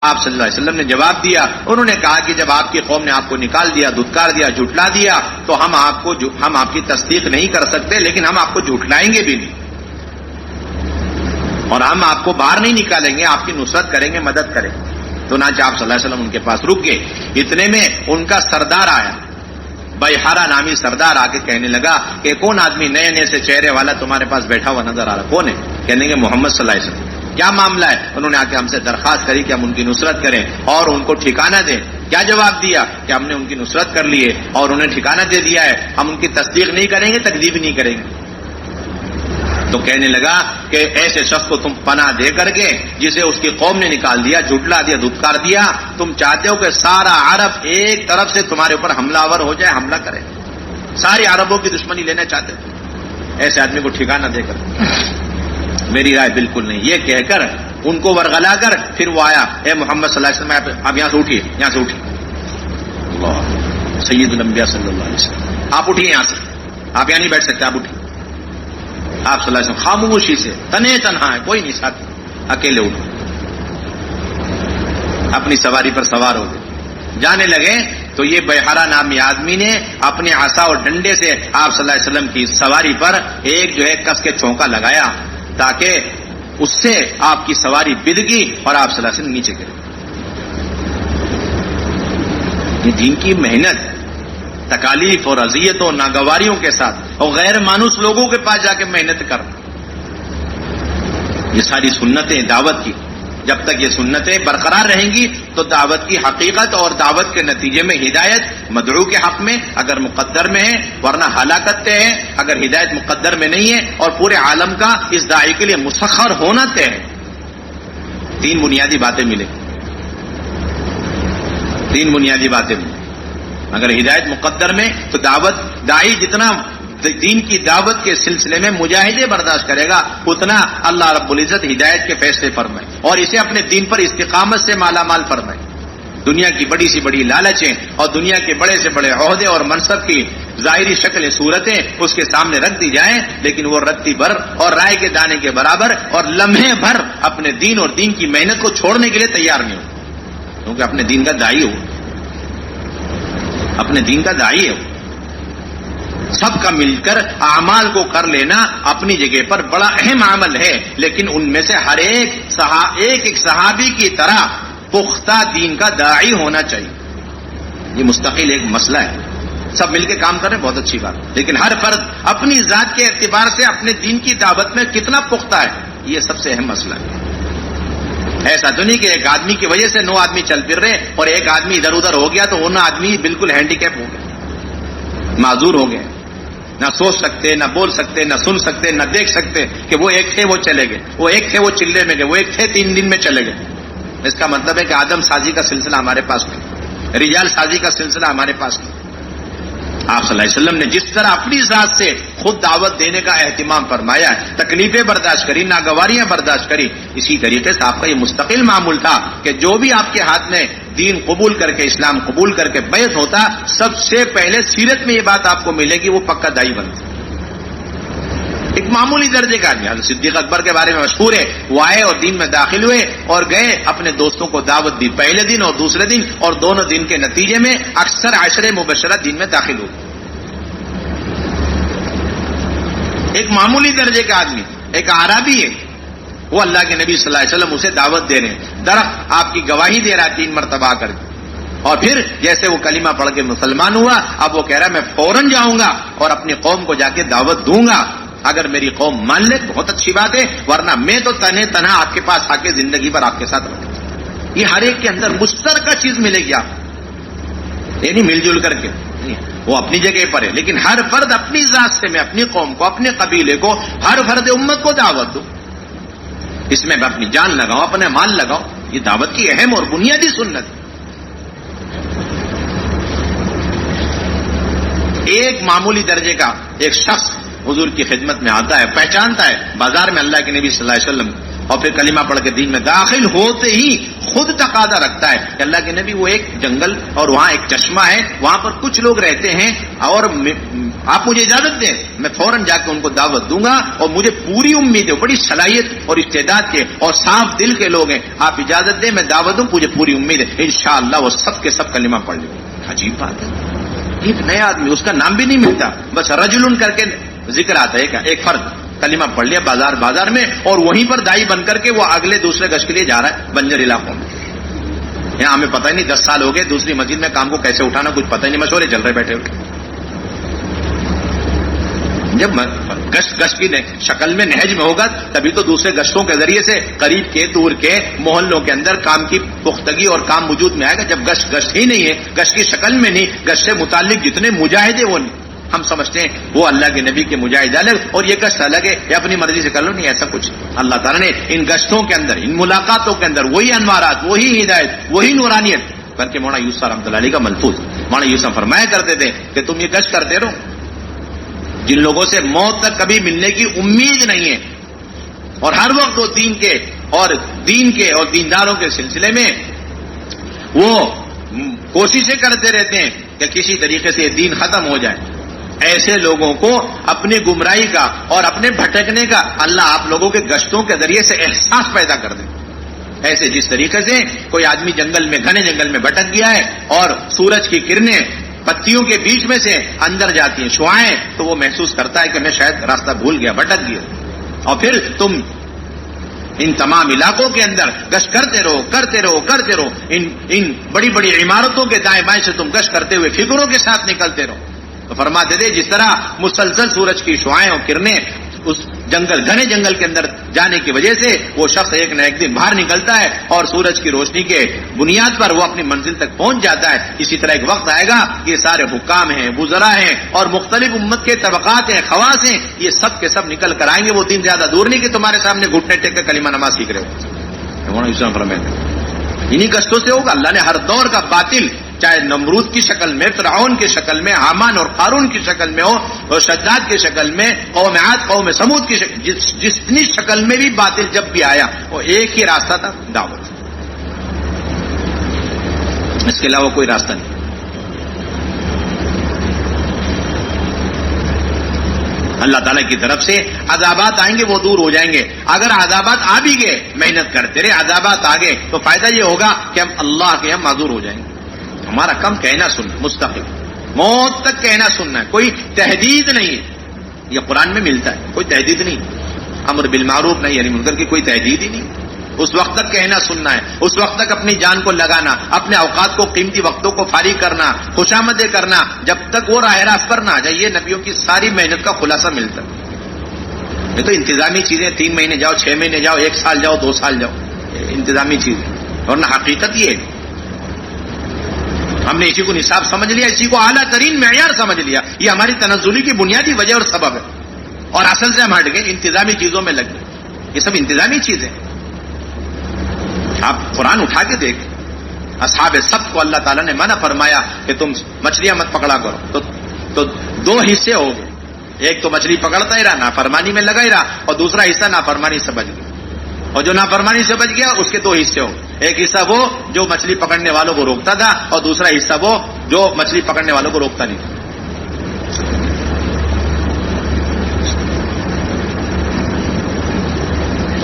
آپ صلی اللہ علیہ وسلم نے جواب دیا. انہوں نے کہا کہ جب آپ کی قوم نے آپ کو نکال دیا, دھتکار دیا, جھٹلا دیا, تو ہم آپ کی تصدیق نہیں کر سکتے, لیکن ہم آپ کو جھٹلائیں گے بھی نہیں, اور ہم آپ کو باہر نہیں نکالیں گے, آپ کی نصرت کریں گے, مدد کریں گے. تو ناچہ آپ صلی اللہ علیہ وسلم ان کے پاس رک گئے. اتنے میں ان کا سردار آیا, بیحارہ نامی سردار آ کے کہنے لگا کہ کون آدمی نئے نئے سے چہرے والا تمہارے پاس بیٹھا ہوا نظر آ رہا, کون ہے؟ کہنے گے محمد صلی اللہ علیہ وسلم. کیا معاملہ ہے؟ انہوں نے آ کے ہم سے درخواست کری کہ ہم ان کی نصرت کریں اور ان کو ٹھکانہ دیں. کیا جواب دیا؟ کہ ہم نے ان کی نصرت کر لی ہے اور انہیں ٹھکانہ دے دیا ہے, ہم ان کی تصدیق نہیں کریں گے, تکذیب نہیں کریں گے. تو کہنے لگا کہ ایسے شخص کو تم پناہ دے کر کے جسے اس کی قوم نے نکال دیا, جھٹلا دیا, دھتکار دیا, تم چاہتے ہو کہ سارا عرب ایک طرف سے تمہارے اوپر حملہ آور ہو جائے, حملہ کرے, سارے عربوں کی دشمنی لینا چاہتے ہو ایسے آدمی کو ٹھکانہ دے کر. میری رائے بالکل نہیں. یہ کہہ کر ان کو ورغلا کر پھر وہ آیا, اے محمد صلی اللہ علیہ وسلم آپ یہاں سے اٹھیے, یہاں سے اٹھیے. اللہ سید الانبیاء صلی اللہ علیہ وسلم, آپ اٹھیے یہاں سے, آپ یہاں نہیں بیٹھ سکتے, آپ اٹھیے. آپ صلی اللہ علیہ وسلم خاموشی سے, تنے تنہا ہے, کوئی نہیں ساتھ, اکیلے اٹھو, اپنی سواری پر سوار ہو گئے. جانے لگے تو یہ بیحارہ نامی آدمی نے اپنے عصا اور ڈنڈے سے آپ صلی اللہ علیہ وسلم کی سواری پر ایک جو ہے کس کے چونکا لگایا تاکہ اس سے آپ کی سواری بد گئی اور آپ صلی اللہ علیہ وسلم نیچے گرے. یہ دین کی محنت, تکالیف اور اذیتوں, ناگواریوں کے ساتھ اور غیر مانوس لوگوں کے پاس جا کے محنت کر, یہ ساری سنتیں دعوت کی, جب تک یہ سنتیں برقرار رہیں گی تو دعوت کی حقیقت اور دعوت کے نتیجے میں ہدایت مدعو کے حق میں اگر مقدر میں ہے, ورنہ ہلاکت طے ہے اگر ہدایت مقدر میں نہیں ہے, اور پورے عالم کا اس داعی کے لیے مسخر ہونا طے ہے. تین بنیادی باتیں ملیں, تین بنیادی باتیں ملیں. اگر ہدایت مقدر میں تو دعوت داعی جتنا دین کی دعوت کے سلسلے میں مجاہدے برداشت کرے گا اتنا اللہ رب العزت ہدایت کے فیصلے فرمائے اور اسے اپنے دین پر استقامت سے مالا مال فرمائے. دنیا کی بڑی سی بڑی لالچیں اور دنیا کے بڑے سے بڑے عہدے اور منصب کی ظاہری شکلیں صورتیں اس کے سامنے رکھ دی جائیں, لیکن وہ رتی بھر اور رائے کے دانے کے برابر اور لمحے بھر اپنے دین اور دین کی محنت کو چھوڑنے کے لیے تیار نہیں ہو, کیونکہ اپنے دین کا داعی ہو, اپنے دین کا داعی ہو. سب کا مل کر اعمال کو کر لینا اپنی جگہ پر بڑا اہم عمل ہے, لیکن ان میں سے ہر ایک صحابی کی طرح پختہ دین کا داعی ہونا چاہیے. یہ مستقل ایک مسئلہ ہے. سب مل کے کام کریں بہت اچھی بات, لیکن ہر فرد اپنی ذات کے اعتبار سے اپنے دین کی دعوت میں کتنا پختہ ہے, یہ سب سے اہم مسئلہ ہے. ایسا تو نہیں کہ ایک آدمی کی وجہ سے 9 آدمی چل پھر رہے اور ایک آدمی ادھر ادھر ہو گیا تو وہ 9 آدمی بالکل ہینڈی کیپ ہو گئے, معذور ہو گئے, نہ سوچ سکتے, نہ بول سکتے, نہ سن سکتے, نہ دیکھ سکتے کہ وہ ایک تھے وہ چلے گئے, وہ ایک تھے وہ چلے میں گئے, وہ ایک تھے 3 دن میں چلے گئے. اس کا مطلب ہے کہ آدم سازی کا سلسلہ ہمارے پاس نہیں, رجال سازی کا سلسلہ ہمارے پاس نہیں. آپ صلی اللہ علیہ وسلم نے جس طرح اپنی ذات سے خود دعوت دینے کا اہتمام فرمایا, تکلیفیں برداشت کری, ناگواریاں برداشت کری, اسی طریقے سے آپ کا یہ مستقل معمول تھا کہ جو بھی آپ کے ہاتھ میں دین قبول کر کے, اسلام قبول کر کے بیعت ہوتا, سب سے پہلے سیرت میں یہ بات آپ کو ملے گی وہ پکا داعی بنتا. ایک معمولی درجے کا آدمی, حضرت صدیق اکبر کے بارے میں مشہور ہے, وہ آئے اور دین میں داخل ہوئے اور گئے, اپنے دوستوں کو دعوت دی پہلے دن اور دوسرے دن, اور دونوں دن کے نتیجے میں اکثر عشرے مبشرہ دین میں داخل ہوئے. ایک معمولی درجے کا آدمی, ایک اعرابی ہے, وہ اللہ کے نبی صلی اللہ علیہ وسلم اسے دعوت دے رہے ہیں, درخت آپ کی گواہی دے رہا ہے 3 مرتبہ کر کے, اور پھر جیسے وہ کلمہ پڑھ کے مسلمان ہوا, اب وہ کہہ رہا ہے میں فوراً جاؤں گا اور اپنی قوم کو جا کے دعوت دوں گا. اگر میری قوم مان لے بہت اچھی بات ہے, ورنہ میں تو تنہے تنہا آپ کے پاس آ کے زندگی بھر آپ کے ساتھ رہوں. یہ ہر ایک کے اندر مشترکہ چیز ملے گی آپ, یہ نہیں مل جل کر کے, وہ اپنی جگہ پر ہے, لیکن ہر فرد اپنی ذات سے, میں اپنی قوم کو, اپنے قبیلے کو, ہر فرد امت کو دعوت دوں, اس میں میں اپنی جان لگاؤں, اپنے مال لگاؤں. یہ دعوت کی اہم اور بنیادی سنت ہے. ایک معمولی درجے کا ایک شخص حضور کی خدمت میں آتا ہے, پہچانتا ہے بازار میں اللہ کے نبی صلی اللہ علیہ وسلم, اور پھر کلمہ پڑھ کے دین میں داخل ہوتے ہی خود تقاضا رکھتا ہے کہ اللہ کے نبی وہ ایک جنگل اور وہاں ایک چشمہ ہے, وہاں پر کچھ لوگ رہتے ہیں اور آپ مجھے اجازت دیں، میں فوراً جا کے ان کو دعوت دوں گا، اور مجھے پوری امید ہے، بڑی صلاحیت اور استعداد کے اور صاف دل کے لوگ ہیں، آپ اجازت دیں میں دعوت دوں، مجھے پوری امید ہے انشاءاللہ وہ سب کے سب کلمہ پڑھ لیں گے۔ عجیب بات ہے، ایک نیا آدمی، اس کا نام بھی نہیں ملتا، بس رجل کر کے ذکر آتا ہے، ایک فرد کلمہ پڑھ لیا بازار میں، اور وہیں پر دائی بن کر کے وہ اگلے دوسرے گشت کے لیے جا رہا ہے بنجر علاقوں میں۔ یہاں ہمیں پتہ ہی نہیں 10 سال ہو گئے، دوسری مسجد میں کام کو کیسے اٹھانا کچھ پتہ ہی نہیں، مشورے چل رہے بیٹھے ہوئے۔ جب گشت کی شکل میں نہج میں ہوگا تبھی تو دوسرے گشتوں کے ذریعے سے قریب کے دور کے محلوں کے اندر کام کی پختگی اور کام وجود میں آئے گا۔ جب گشت ہی نہیں ہے، گشت کی شکل میں نہیں، گشت سے متعلق جتنے مجاہد ہیں وہ نہیں، ہم سمجھتے ہیں وہ اللہ کے نبی کے مجاہد الگ اور یہ گشت الگ ہے، یہ اپنی مرضی سے کر لو، نہیں ایسا کچھ۔ اللہ تعالیٰ نے ان گشتوں کے اندر، ان ملاقاتوں کے اندر وہی انوارات، وہی ہدایت، وہی نورانیت، بلکہ مولانا یوسف رحمۃ اللہ علیہ کا ملفوظ، مولانا یوسف فرمایا کرتے تھے کہ تم یہ گشت کرتے رہو جن لوگوں سے موت تک کبھی ملنے کی امید نہیں ہے، اور ہر وقت وہ دین کے اور دینداروں کے سلسلے میں وہ کوششیں کرتے رہتے ہیں کہ کسی طریقے سے یہ دین ختم ہو جائے، ایسے لوگوں کو اپنی گمراہی کا اور اپنے بھٹکنے کا اللہ آپ لوگوں کے گشتوں کے ذریعے سے احساس پیدا کر دے۔ ایسے جس طریقے سے کوئی آدمی جنگل میں، گھنے جنگل میں بھٹک گیا ہے اور سورج کی کرنیں پتیوں کے بیچ میں سے اندر جاتی ہیں، شعاعیں، تو وہ محسوس کرتا ہے کہ میں شاید راستہ بھول گیا، بھٹک گیا، اور پھر تم ان تمام علاقوں کے اندر گشت کرتے رہو، ان بڑی بڑی عمارتوں کے دائیں بائیں سے تم گشت کرتے ہوئے فکروں کے ساتھ نکلتے رہو۔ تو فرماتے تھے جس طرح مسلسل سورج کی شعاعیں اور کرنیں اس گھنے جنگل کے اندر جانے کی وجہ سے وہ شخص ایک نہ ایک دن باہر نکلتا ہے اور سورج کی روشنی کے بنیاد پر وہ اپنی منزل تک پہنچ جاتا ہے، اسی طرح ایک وقت آئے گا یہ سارے حکام ہیں، وزراء ہیں اور مختلف امت کے طبقات ہیں، خواص ہیں، یہ سب کے سب نکل کر آئیں گے۔ وہ دن زیادہ دور نہیں کہ تمہارے سامنے گھٹنے ٹیک کر کلمہ نماز سیکھ رہے ہو، انہی گشتوں سے ہوگا۔ اللہ نے ہر دور کا باطل، چاہے نمرود کی شکل میں، فرعون کی شکل میں، حامان اور قارون کی شکل میں ہو، اور شداد کی شکل میں، قوم عاد قوم سمود کی شکل، جتنی شکل میں بھی باطل جب بھی آیا وہ ایک ہی راستہ تھا، دعوت، اس کے علاوہ کوئی راستہ نہیں۔ اللہ تعالیٰ کی طرف سے عذابات آئیں گے، وہ دور ہو جائیں گے۔ اگر عذابات آ بھی گئے، محنت کرتے رہے، عذابات آ گئے تو فائدہ یہ ہوگا کہ ہم اللہ کے ہم معذور ہو جائیں گے۔ ہمارا کم کہنا سننا، مستقل موت تک کہنا سننا ہے، کوئی تحدید نہیں ہے، یہ قرآن میں ملتا ہے، کوئی تحدید نہیں، امر بالمعروف نہیں یعنی منکر کی کوئی تحدید ہی نہیں، اس وقت تک کہنا سننا ہے، اس وقت تک اپنی جان کو لگانا، اپنے اوقات کو، قیمتی وقتوں کو فارغ کرنا، خوشامدیں کرنا، جب تک وہ راہ راست پر نہ آ جائے۔ یہ نبیوں کی ساری محنت کا خلاصہ ملتا ہے۔ یہ تو انتظامی چیزیں، 3 مہینے جاؤ، 6 مہینے جاؤ، 1 سال جاؤ، 2 سال جاؤ، انتظامی چیزیں، ورنہ حقیقت یہ ہے۔ ہم نے اسی کو نصاب سمجھ لیا، اسی کو اعلیٰ ترین معیار سمجھ لیا، یہ ہماری تنزلی کی بنیادی وجہ اور سبب ہے، اور اصل سے ہم ہٹ گئے، انتظامی چیزوں میں لگ گئے۔ یہ سب انتظامی چیزیں، آپ قرآن اٹھا کے دیکھ، اصحاب سبت کو اللہ تعالیٰ نے منع فرمایا کہ تم مچھلیاں مت پکڑا کرو، تو 2 حصے ہو گئے، ایک تو مچھلی پکڑتا ہی رہا، نافرمانی میں لگا ہی رہا، اور دوسرا حصہ نافرمانی سے بچ گیا، اور جو نافرمانی سے بچ گیا اس کے 2 حصے ہو گئے، ایک حصہ وہ جو مچھلی پکڑنے والوں کو روکتا تھا، اور دوسرا حصہ وہ جو مچھلی پکڑنے والوں کو روکتا نہیں تھا۔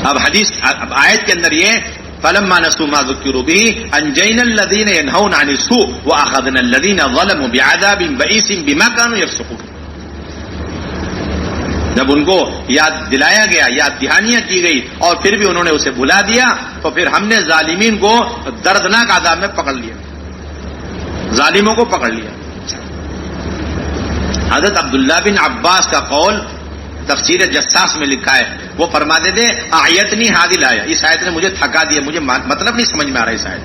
اب آیت کے اندر یہ فَلَمَّا نَسُوا مَا ذُكِّرُوا بِهِ أَنجَيْنَا الَّذِينَ يَنْهَوْنَ عَنِ السُّوءِ وَأَخَذْنَا الَّذِينَ ظَلَمُوا بِعَذَابٍ بَئِيسٍ بِمَا كَانُوا يَفْسُقُونَ۔ جب ان کو یاد دلایا گیا، یاد دہانیاں کی گئی، اور پھر بھی انہوں نے اسے بھلا دیا، تو پھر ہم نے ظالمین کو دردناک عذاب میں پکڑ لیا، ظالموں کو پکڑ لیا۔ حضرت عبداللہ بن عباس کا قول تفسیر جساس میں لکھا ہے، وہ فرماتے تھے آیتنی حاضل آیا، اس آیت نے مجھے تھکا دیا، مجھے مطلب نہیں سمجھ میں آ رہا اس آیت۔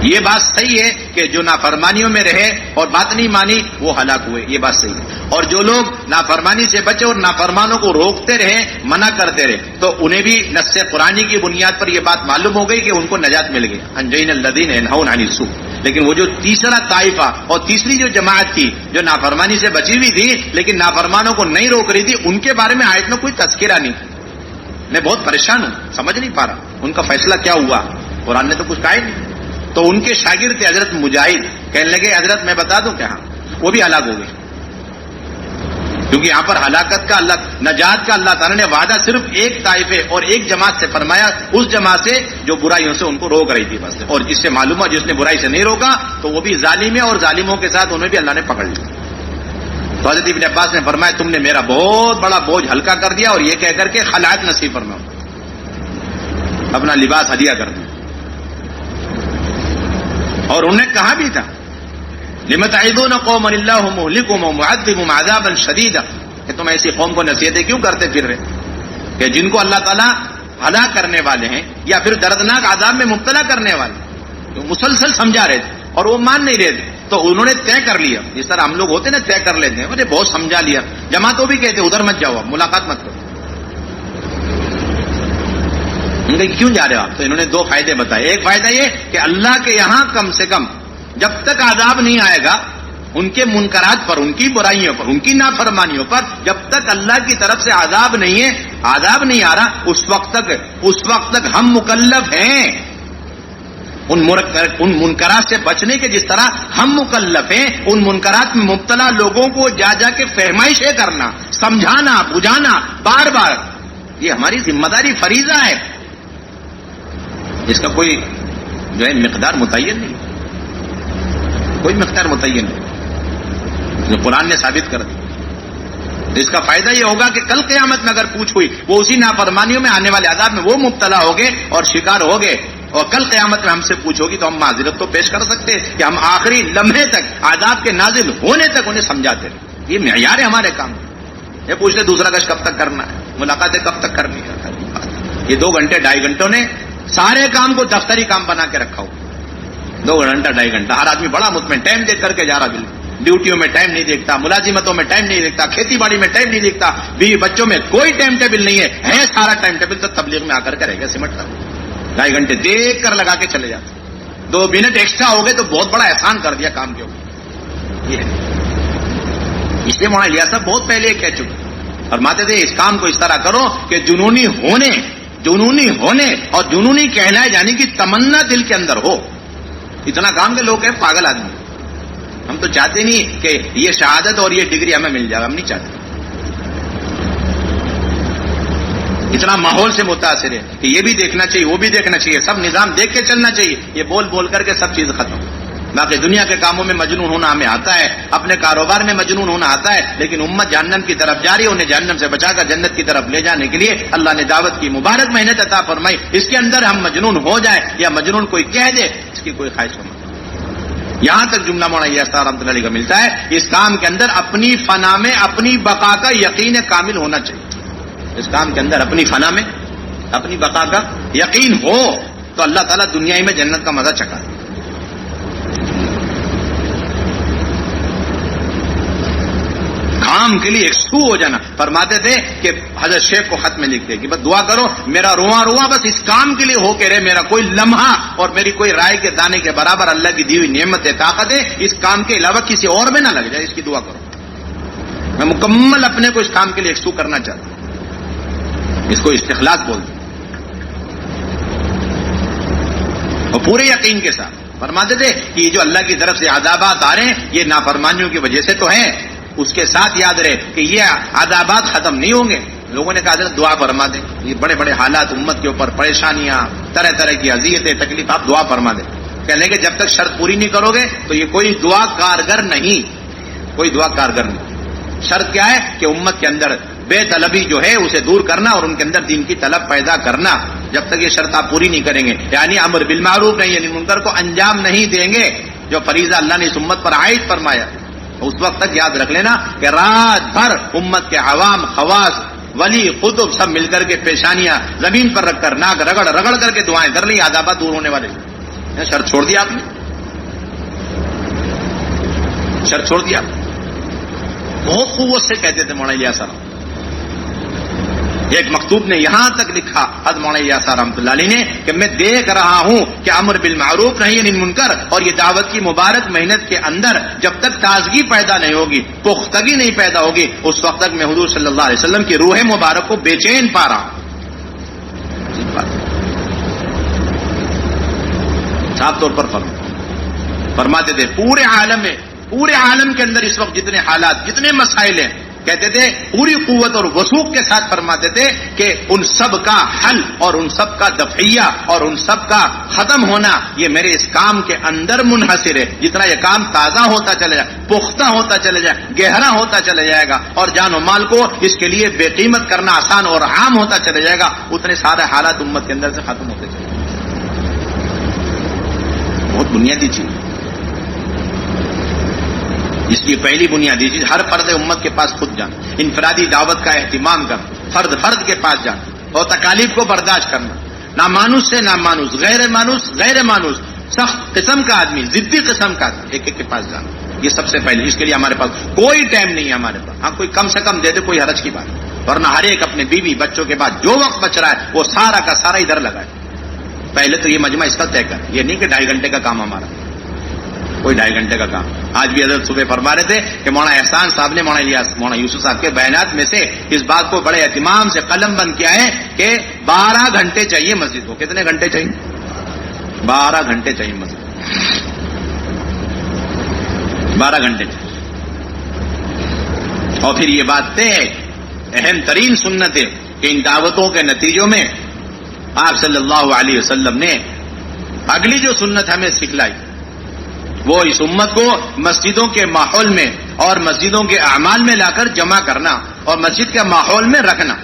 یہ بات صحیح ہے کہ جو نافرمانیوں میں رہے اور بات نہیں مانی وہ ہلاک ہوئے، یہ بات صحیح ہے، اور جو لوگ نافرمانی سے بچے اور نافرمانوں کو روکتے رہے، منع کرتے رہے، تو انہیں بھی نص قرآنی کی بنیاد پر یہ بات معلوم ہو گئی کہ ان کو نجات مل گئی، انجینا الذین ینہون عن السوء۔ لیکن وہ جو تیسرا طائفہ اور تیسری جو جماعت تھی جو نافرمانی سے بچی ہوئی تھی لیکن نافرمانوں کو نہیں روک رہی تھی، ان کے بارے میں آیت میں کوئی تذکرہ نہیں۔ میں بہت پریشان ہوں، سمجھ نہیں پا رہا ان کا فیصلہ کیا ہوا، قرآن نے تو کچھ کہا ہی نہیں۔ تو ان کے شاگرد تھے حضرت مجاہد، کہنے لگے حضرت میں بتا دوں کیا، وہ بھی ہلاک ہو گئے، کیونکہ یہاں پر ہلاکت کا نجات کا اللہ تعالیٰ نے وعدہ صرف ایک طائفے اور ایک جماعت سے فرمایا، اس جماعت سے جو برائیوں سے ان کو روک رہی تھی بس. اور اس سے معلوم ہے جس نے برائی سے نہیں روکا تو وہ بھی ظالم ہے، اور ظالموں کے ساتھ انہیں بھی اللہ نے پکڑ لیا. تو حضرت ابن عباس نے فرمایا تم نے میرا بہت بڑا بوجھ ہلکا کر دیا، اور یہ کہہ کر کے خلعت نصیب فرماؤ، اپنا لباس ہدیہ کر دیا. اور انہوں نے کہا بھی تھا لم تعظون قوما اللہ مہلکہم ومعذبہم عذابا شدیدا، کہ تم ایسی قوم کو نصیحتیں کیوں کرتے پھر رہے کہ جن کو اللہ تعالیٰ ہلاک کرنے والے ہیں یا پھر دردناک عذاب میں مبتلا کرنے والے. تو مسلسل سمجھا رہے تھے اور وہ مان نہیں رہے تھے، تو انہوں نے طے کر لیا، جس طرح ہم لوگ ہوتے نا طے کر لیتے ہیں، بہت سمجھا لیا. جماعتوں بھی کہتے ادھر مت جاؤ، ملاقات مت کرو. کیوں جا رہے ہو آپ؟ تو انہوں نے دو فائدے بتائے. ایک فائدہ یہ کہ اللہ کے یہاں کم سے کم جب تک عذاب نہیں آئے گا ان کے منکرات پر، ان کی برائیوں پر، ان کی نافرمانیوں پر، جب تک اللہ کی طرف سے عذاب نہیں ہے، عذاب نہیں آ رہا، اس وقت تک ہم مکلف ہیں ان منکرات سے بچنے کے. جس طرح ہم مکلف ہیں ان منکرات میں مبتلا لوگوں کو جا جا کے فہمائشیں کرنا، سمجھانا، بجھانا بار بار، یہ ہماری ذمہ داری، فریضہ ہے. اس کا کوئی جو ہے مقدار متعین نہیں، کوئی مقدار متعین نہیں، جو قرآن نے ثابت کر دیا. اس کا فائدہ یہ ہوگا کہ کل قیامت میں اگر پوچھ ہوئی وہ اسی نافرمانیوں میں آنے والے عذاب میں وہ مبتلا ہو گئے اور شکار ہو گئے، اور کل قیامت میں ہم سے پوچھوگی تو ہم معذرت تو پیش کر سکتے ہیں کہ ہم آخری لمحے تک عذاب کے نازل ہونے تک انہیں سمجھاتے رہے. یہ معیار ہے ہمارے کام. یہ پوچھتے دوسرا گشت کب تک کرنا ہے، ملاقاتیں کب تک کرنی ہے. یہ 2 گھنٹے 2.5 گھنٹوں نے سارے کام کو دفتری کام بنا کے رکھا ہو. 2 گھنٹہ 2.5 گھنٹہ ہر آدمی بڑا مطمئن ٹائم دیکھ کر کے جا رہا. بالکل ڈیوٹیوں میں ٹائم نہیں دیکھتا، ملازمتوں میں ٹائم نہیں دیکھتا، کھیتی باڑی میں ٹائم نہیں دیکھتا، بیوی بچوں میں کوئی ٹائم ٹیبل نہیں ہے سارا ٹائم ٹیبل تو تبلیغ میں آ کر کرے گا سمٹتا. 2.5 گھنٹے دیکھ کر لگا کے چلے جاتے. 2 منٹ ایکسٹرا ہو گئے تو بہت بڑا احسان کر دیا کام کے اوپر. یہ اس لیے مولانا الیاس صاحب بہت پہلے کہہ چکے، فرماتے تھے اس کام کو اس طرح کرو کہ جنونی ہونے اور جنونی کہلائے جانے کی تمنا دل کے اندر ہو. اتنا کام کے لوگ ہیں پاگل آدمی. ہم تو چاہتے نہیں کہ یہ شہادت اور یہ ڈگری ہمیں مل جائے، ہم نہیں چاہتے. اتنا ماحول سے متاثر ہے کہ یہ بھی دیکھنا چاہیے، وہ بھی دیکھنا چاہیے، سب نظام دیکھ کے چلنا چاہیے. یہ بول کر کے سب چیز ختم. باقی دنیا کے کاموں میں مجنون ہونا ہمیں آتا ہے، اپنے کاروبار میں مجنون ہونا آتا ہے، لیکن امت جہنم کی طرف جا رہی ہے. انہیں جہنم سے بچا کر جنت کی طرف لے جانے کے لیے اللہ نے دعوت کی مبارک محنت عطا فرمائی. اس کے اندر ہم مجنون ہو جائے یا مجنون کوئی کہہ دے، اس کی کوئی خواہش نہیں. یہاں تک جملہ مولانا الیاس صاحب رحمۃ اللہ علیہ کا ملتا ہے. اس کام کے اندر اپنی فنا میں اپنی بقا کا یقین کامل ہونا چاہیے. اس کام کے اندر اپنی فنا میں اپنی بقا کا یقین ہو تو اللہ تعالیٰ دنیا میں جنت کا مزہ چکھا. کام کے لیے یکسو ہو جانا. فرماتے تھے کہ حضرت شیخ کو خط میں لکھ دے کہ بس دعا کرو میرا رواں بس اس کام کے لیے ہو کے رہے، میرا کوئی لمحہ اور میری کوئی رائے کے دانے کے برابر اللہ کی دی ہوئی نعمت ہے، طاقت ہے، اس کام کے علاوہ کسی اور میں نہ لگ جائے. اس کی دعا کرو. میں مکمل اپنے کو اس کام کے لیے یکسو کرنا چاہتا ہوں. اس کو استخلاص بولتے ہیں. اور پورے یقین کے ساتھ فرماتے تھے کہ یہ جو اللہ کی طرف سے عذابات آ رہے ہیں یہ نافرمانیوں کی وجہ سے تو ہیں. اس کے ساتھ یاد رہے کہ یہ عذابات ختم نہیں ہوں گے. لوگوں نے کہا حضرت دعا فرما دیں، یہ بڑے بڑے حالات امت کے اوپر، پریشانیاں، طرح طرح کی اذیتیں، تکلیف، آپ دعا فرما دیں. کہنے کہ جب تک شرط پوری نہیں کرو گے تو یہ کوئی دعا کارگر نہیں، کوئی دعا کارگر نہیں. شرط کیا ہے کہ امت کے اندر بے طلبی جو ہے اسے دور کرنا اور ان کے اندر دین کی طلب پیدا کرنا. جب تک یہ شرط آپ پوری نہیں کریں گے، یعنی امر بالمعروف نہیں، یعنی منکر کو انجام نہیں دیں گے جو فریضہ اللہ نے اس امت پر عائد فرمایا، اس وقت تک یاد رکھ لینا کہ رات بھر امت کے عوام، خواص، ولی، قطب سب مل کر کے پیشانیاں زمین پر رکھ کر ناک رگڑ کر کے دعائیں کر لی، عذابات دور ہونے والے. شرط چھوڑ دیا آپ نے، شرط چھوڑ دیا. بہت قوت سے کہتے تھے مولانا الیاس صاحب. ایک مکتوب نے یہاں تک لکھا حضرت مولانا الیاس صاحب رحمۃ اللہ علیہ نے کہ میں دیکھ رہا ہوں کہ امر بالمعروف نہی عن المنکر اور یہ دعوت کی مبارک محنت کے اندر جب تک تازگی پیدا نہیں ہوگی، پختگی نہیں پیدا ہوگی، اس وقت تک میں حضور صلی اللہ علیہ وسلم کی روح مبارک کو بے چین پا رہا ہوں. صاف طور پر فرماتے تھے پورے عالم کے اندر اس وقت جتنے حالات، جتنے مسائل ہیں، کہتے تھے پوری قوت اور وثوق کے ساتھ فرماتے تھے کہ ان سب کا حل اور ان سب کا دفعیہ اور ان سب کا ختم ہونا یہ میرے اس کام کے اندر منحصر ہے. جتنا یہ کام تازہ ہوتا چلے جائے، پختہ ہوتا چلے جائے، گہرا ہوتا چلے جائے گا اور جان و مال کو اس کے لیے بے قیمت کرنا آسان اور عام ہوتا چلے جائے گا، اتنے سارے حالات امت کے اندر سے ختم ہوتے چلے جائیں. بہت بنیادی چیز. اس کی پہلی بنیادی چیز ہر فرد امت کے پاس خود جانا، انفرادی دعوت کا اہتمام کرنا، فرد کے پاس جانا اور تکالیف کو برداشت کرنا. نامانوس سے نامانوس، غیر مانوس، سخت قسم کا آدمی، ضدی قسم کا آدمی، ایک ایک کے پاس جانا. یہ سب سے پہلے. اس کے لیے ہمارے پاس کوئی ٹائم نہیں ہے ہمارے پاس. ہاں کوئی کم سے کم دے دے، کوئی حرج کی بات، ورنہ ہر ایک اپنے بیوی بچوں کے بعد جو وقت بچ رہا ہے وہ سارا کا سارا ادھر لگائے. پہلے تو یہ مجمع اس کا طے کر، یہ نہیں کہ 2.5 گھنٹے کا کام ہمارا، کوئی 2.5 گھنٹے کا کام. آج بھی حضرت صبح فرما رہے تھے کہ مولانا احسان صاحب نے مولانا یوسف صاحب کے بیانات میں سے اس بات کو بڑے اہتمام سے قلم بند کیا ہے کہ 12 گھنٹے چاہیے مسجد کو. کتنے گھنٹے چاہیے؟ 12 گھنٹے چاہیے مسجد، 12 گھنٹے چاہیے. اور پھر یہ بات طے ہے، اہم ترین سنت ہے کہ ان دعوتوں کے نتیجوں میں آپ صلی اللہ علیہ وسلم نے اگلی جو سنت ہمیں سکھلائی وہ اس امت کو مسجدوں کے ماحول میں اور مسجدوں کے اعمال میں لا کر جمع کرنا اور مسجد کے ماحول میں رکھنا.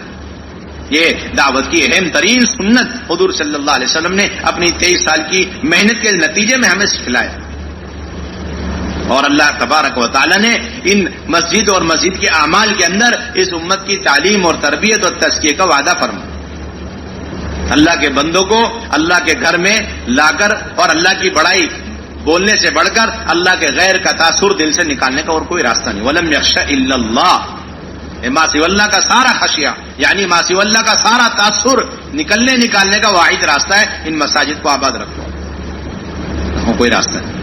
یہ دعوت کی اہم ترین سنت حضور صلی اللہ علیہ وسلم نے اپنی 23 سال کی محنت کے نتیجے میں ہمیں سکھلایا. اور اللہ تبارک و تعالی نے ان مسجد اور مسجد کے اعمال کے اندر اس امت کی تعلیم اور تربیت اور تزکیے کا وعدہ فرمایا. اللہ کے بندوں کو اللہ کے گھر میں لا کر اور اللہ کی بڑائی بولنے سے بڑھ کر اللہ کے غیر کا تاثر دل سے نکالنے کا اور کوئی راستہ نہیں. وَلَمْ يَخْشَ إِلَّا اللَّهِ، ما سوى اللہ کا سارا خشیہ یعنی ما سوى اللہ کا سارا تاثر نکالنے کا واحد راستہ ہے ان مساجد کو آباد رکھو، کوئی راستہ نہیں.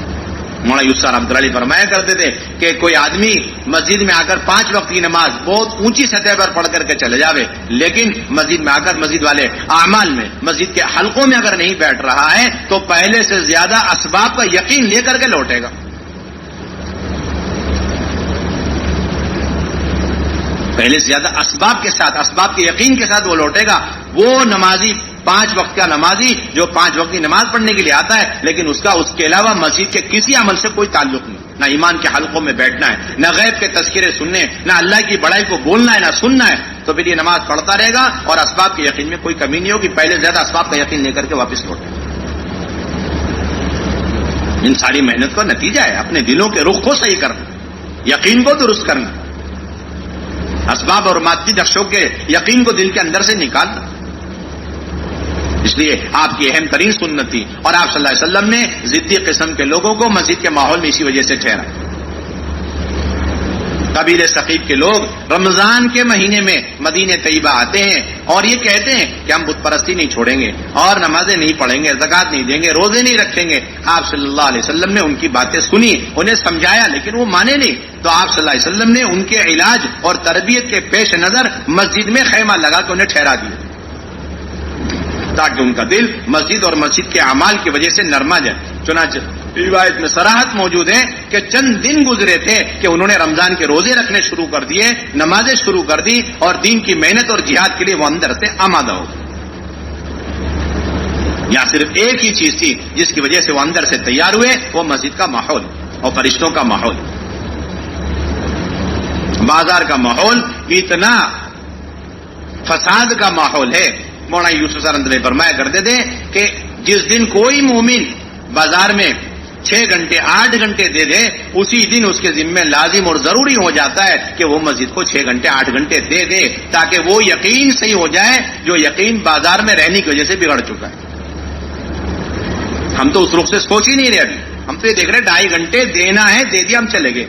مولانا یوسف صاحب رحمۃ اللہ علیہ فرمایا کرتے تھے کہ کوئی آدمی مسجد میں آ کر 5 وقت کی نماز بہت اونچی سطح پر پڑھ کر کے چلے جاوے، لیکن مسجد میں آ کر مسجد والے اعمال میں مسجد کے حلقوں میں اگر نہیں بیٹھ رہا ہے تو پہلے سے زیادہ اسباب کا یقین لے کر کے لوٹے گا. پہلے سے زیادہ اسباب کے ساتھ، اسباب کے یقین کے ساتھ وہ لوٹے گا. وہ نمازی 5 وقت کا نمازی جو 5 وقت کی نماز پڑھنے کے لیے آتا ہے لیکن اس کا اس کے علاوہ مسجد کے کسی عمل سے کوئی تعلق نہیں، نہ ایمان کے حلقوں میں بیٹھنا ہے، نہ غیب کے تذکرے سننے، نہ اللہ کی بڑائی کو بولنا ہے، نہ سننا ہے، تو پھر یہ نماز پڑھتا رہے گا اور اسباب کے یقین میں کوئی کمی نہیں ہوگی. پہلے زیادہ اسباب کا یقین لے کر کے واپس لوٹے گا. ان ساری محنت کا نتیجہ ہے اپنے دلوں کے رخ کو صحیح کرنا، یقین کو درست کرنا، اسباب اور مادی نقشوں کے یقین کو دل کے اندر سے نکالنا. اس لیے آپ کی اہم ترین سنت تھی اور آپ صلی اللہ علیہ وسلم نے ضدی قسم کے لوگوں کو مسجد کے ماحول میں اسی وجہ سے ٹھہرا. قبیلہ ثقیف کے لوگ رمضان کے مہینے میں مدینہ طیبہ آتے ہیں اور یہ کہتے ہیں کہ ہم بت پرستی نہیں چھوڑیں گے اور نمازیں نہیں پڑھیں گے، زکوٰۃ نہیں دیں گے، روزے نہیں رکھیں گے. آپ صلی اللہ علیہ وسلم نے ان کی باتیں سنی، انہیں سمجھایا، لیکن وہ مانے نہیں. تو آپ صلی اللہ علیہ وسلم نے ان کے علاج اور تربیت کے پیش نظر مسجد میں خیمہ لگا کے انہیں ٹھہرا دیا تاکہ ان کا دل مسجد اور مسجد کے اعمال کی وجہ سے نرما جائے. چنانچہ روایت میں صراحت موجود ہے کہ چند دن گزرے تھے کہ انہوں نے رمضان کے روزے رکھنے شروع کر دیے، نمازیں شروع کر دی اور دین کی محنت اور جہاد کے لیے وہ اندر سے آمادہ ہو گئے. یہاں صرف ایک ہی چیز تھی جس کی وجہ سے وہ اندر سے تیار ہوئے، وہ مسجد کا ماحول اور فرشتوں کا ماحول. بازار کا ماحول اتنا فساد کا ماحول ہے. مولانا یوسف صاحب نے فرمایا کرتے تھے کہ جس دن کوئی مومن بازار میں 6 گھنٹے 8 گھنٹے دے دے، اسی دن اس کے ذمہ لازم اور ضروری ہو جاتا ہے کہ وہ مسجد کو 6 گھنٹے 8 گھنٹے دے دے تاکہ وہ یقین صحیح ہو جائے جو یقین بازار میں رہنے کی وجہ سے بگڑ چکا ہے. ہم تو اس رخ سے سوچ ہی نہیں رہے. ابھی ہم تو یہ دیکھ رہے 2.5 گھنٹے دینا ہے، دے دیا، ہم چلے گئے.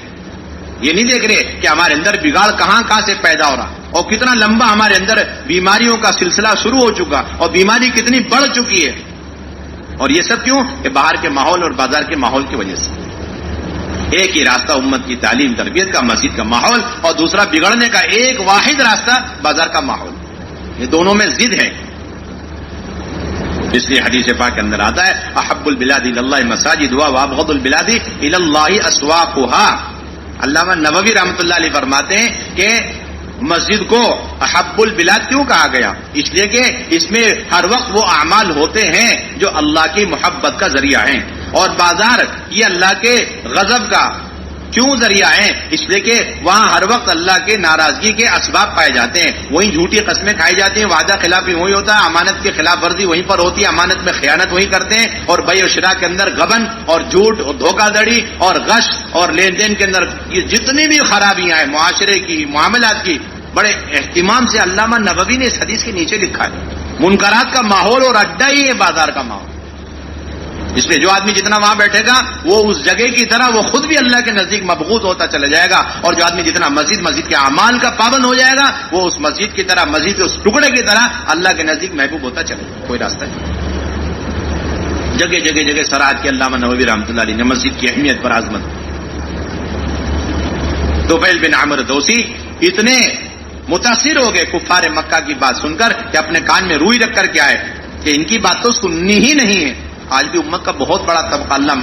یہ نہیں دیکھ رہے کہ ہمارے اندر بگاڑ کہاں سے پیدا ہو رہا اور کتنا لمبا ہمارے اندر بیماریوں کا سلسلہ شروع ہو چکا اور بیماری کتنی بڑھ چکی ہے. اور یہ سب کیوں؟ کہ باہر کے ماحول اور بازار کے ماحول کی وجہ سے. ایک ہی راستہ امت کی تعلیم تربیت کا، مسجد کا ماحول، اور دوسرا بگڑنے کا ایک واحد راستہ بازار کا ماحول. یہ دونوں میں ضد ہے. اس لیے حدیث پاک کے اندر آتا ہے احب البلاد الی اللہ مساجدها وابغض البلاد الی اللہ اسواقها. علامہ نووی رحمۃ اللہ علیہ فرماتے ہیں کہ مسجد کو احب البلاد کیوں کہا گیا؟ اس لیے کہ اس میں ہر وقت وہ اعمال ہوتے ہیں جو اللہ کی محبت کا ذریعہ ہیں، اور بازار یہ اللہ کے غضب کا کیوں ذریعہ ہیں؟ اس لیے کہ وہاں ہر وقت اللہ کے ناراضگی کے اسباب پائے جاتے ہیں، وہیں جھوٹی قسمیں کھائی جاتی ہیں، وعدہ خلافی وہی ہوتا ہے، امانت کی خلاف ورزی وہیں پر ہوتی ہے، امانت میں خیانت وہی کرتے ہیں، اور بیع و شراء کے اندر غبن اور جھوٹ اور دھوکہ دڑی اور غش اور لین دین کے اندر یہ جتنی بھی خرابیاں ہیں معاشرے کی، معاملات کی، بڑے اہتمام سے علامہ نووی نے اس حدیث کے نیچے لکھا ہے، منکرات کا ماحول اور اڈا ہی ہے بازار کا ماحول، اس لیے جو آدمی جتنا وہاں بیٹھے گا وہ اس جگہ کی طرح وہ خود بھی اللہ کے نزدیک مبغوض ہوتا چلا جائے گا، اور جو آدمی جتنا مسجد کے اعمال کا پابند ہو جائے گا وہ اس مسجد کی طرح، مسجد کے اس ٹکڑے کی طرح اللہ کے نزدیک محبوب ہوتا چلے گا، کوئی راستہ نہیں۔ جگہ جگہ جگہ سراحت کی علامہ نووی رحمۃ اللہ علیہ نے مسجد کی اہمیت پر عظمت۔ طفیل بن عمرو دوسی اتنے متاثر ہو گئے کفار مکہ کی بات سن کر کہ اپنے کان میں روئی رکھ کر کے آئے کہ ان کی بات تو سننی ہی نہیں ہے۔ آج بھی امت کا بہت بڑا طبقہ، اللہ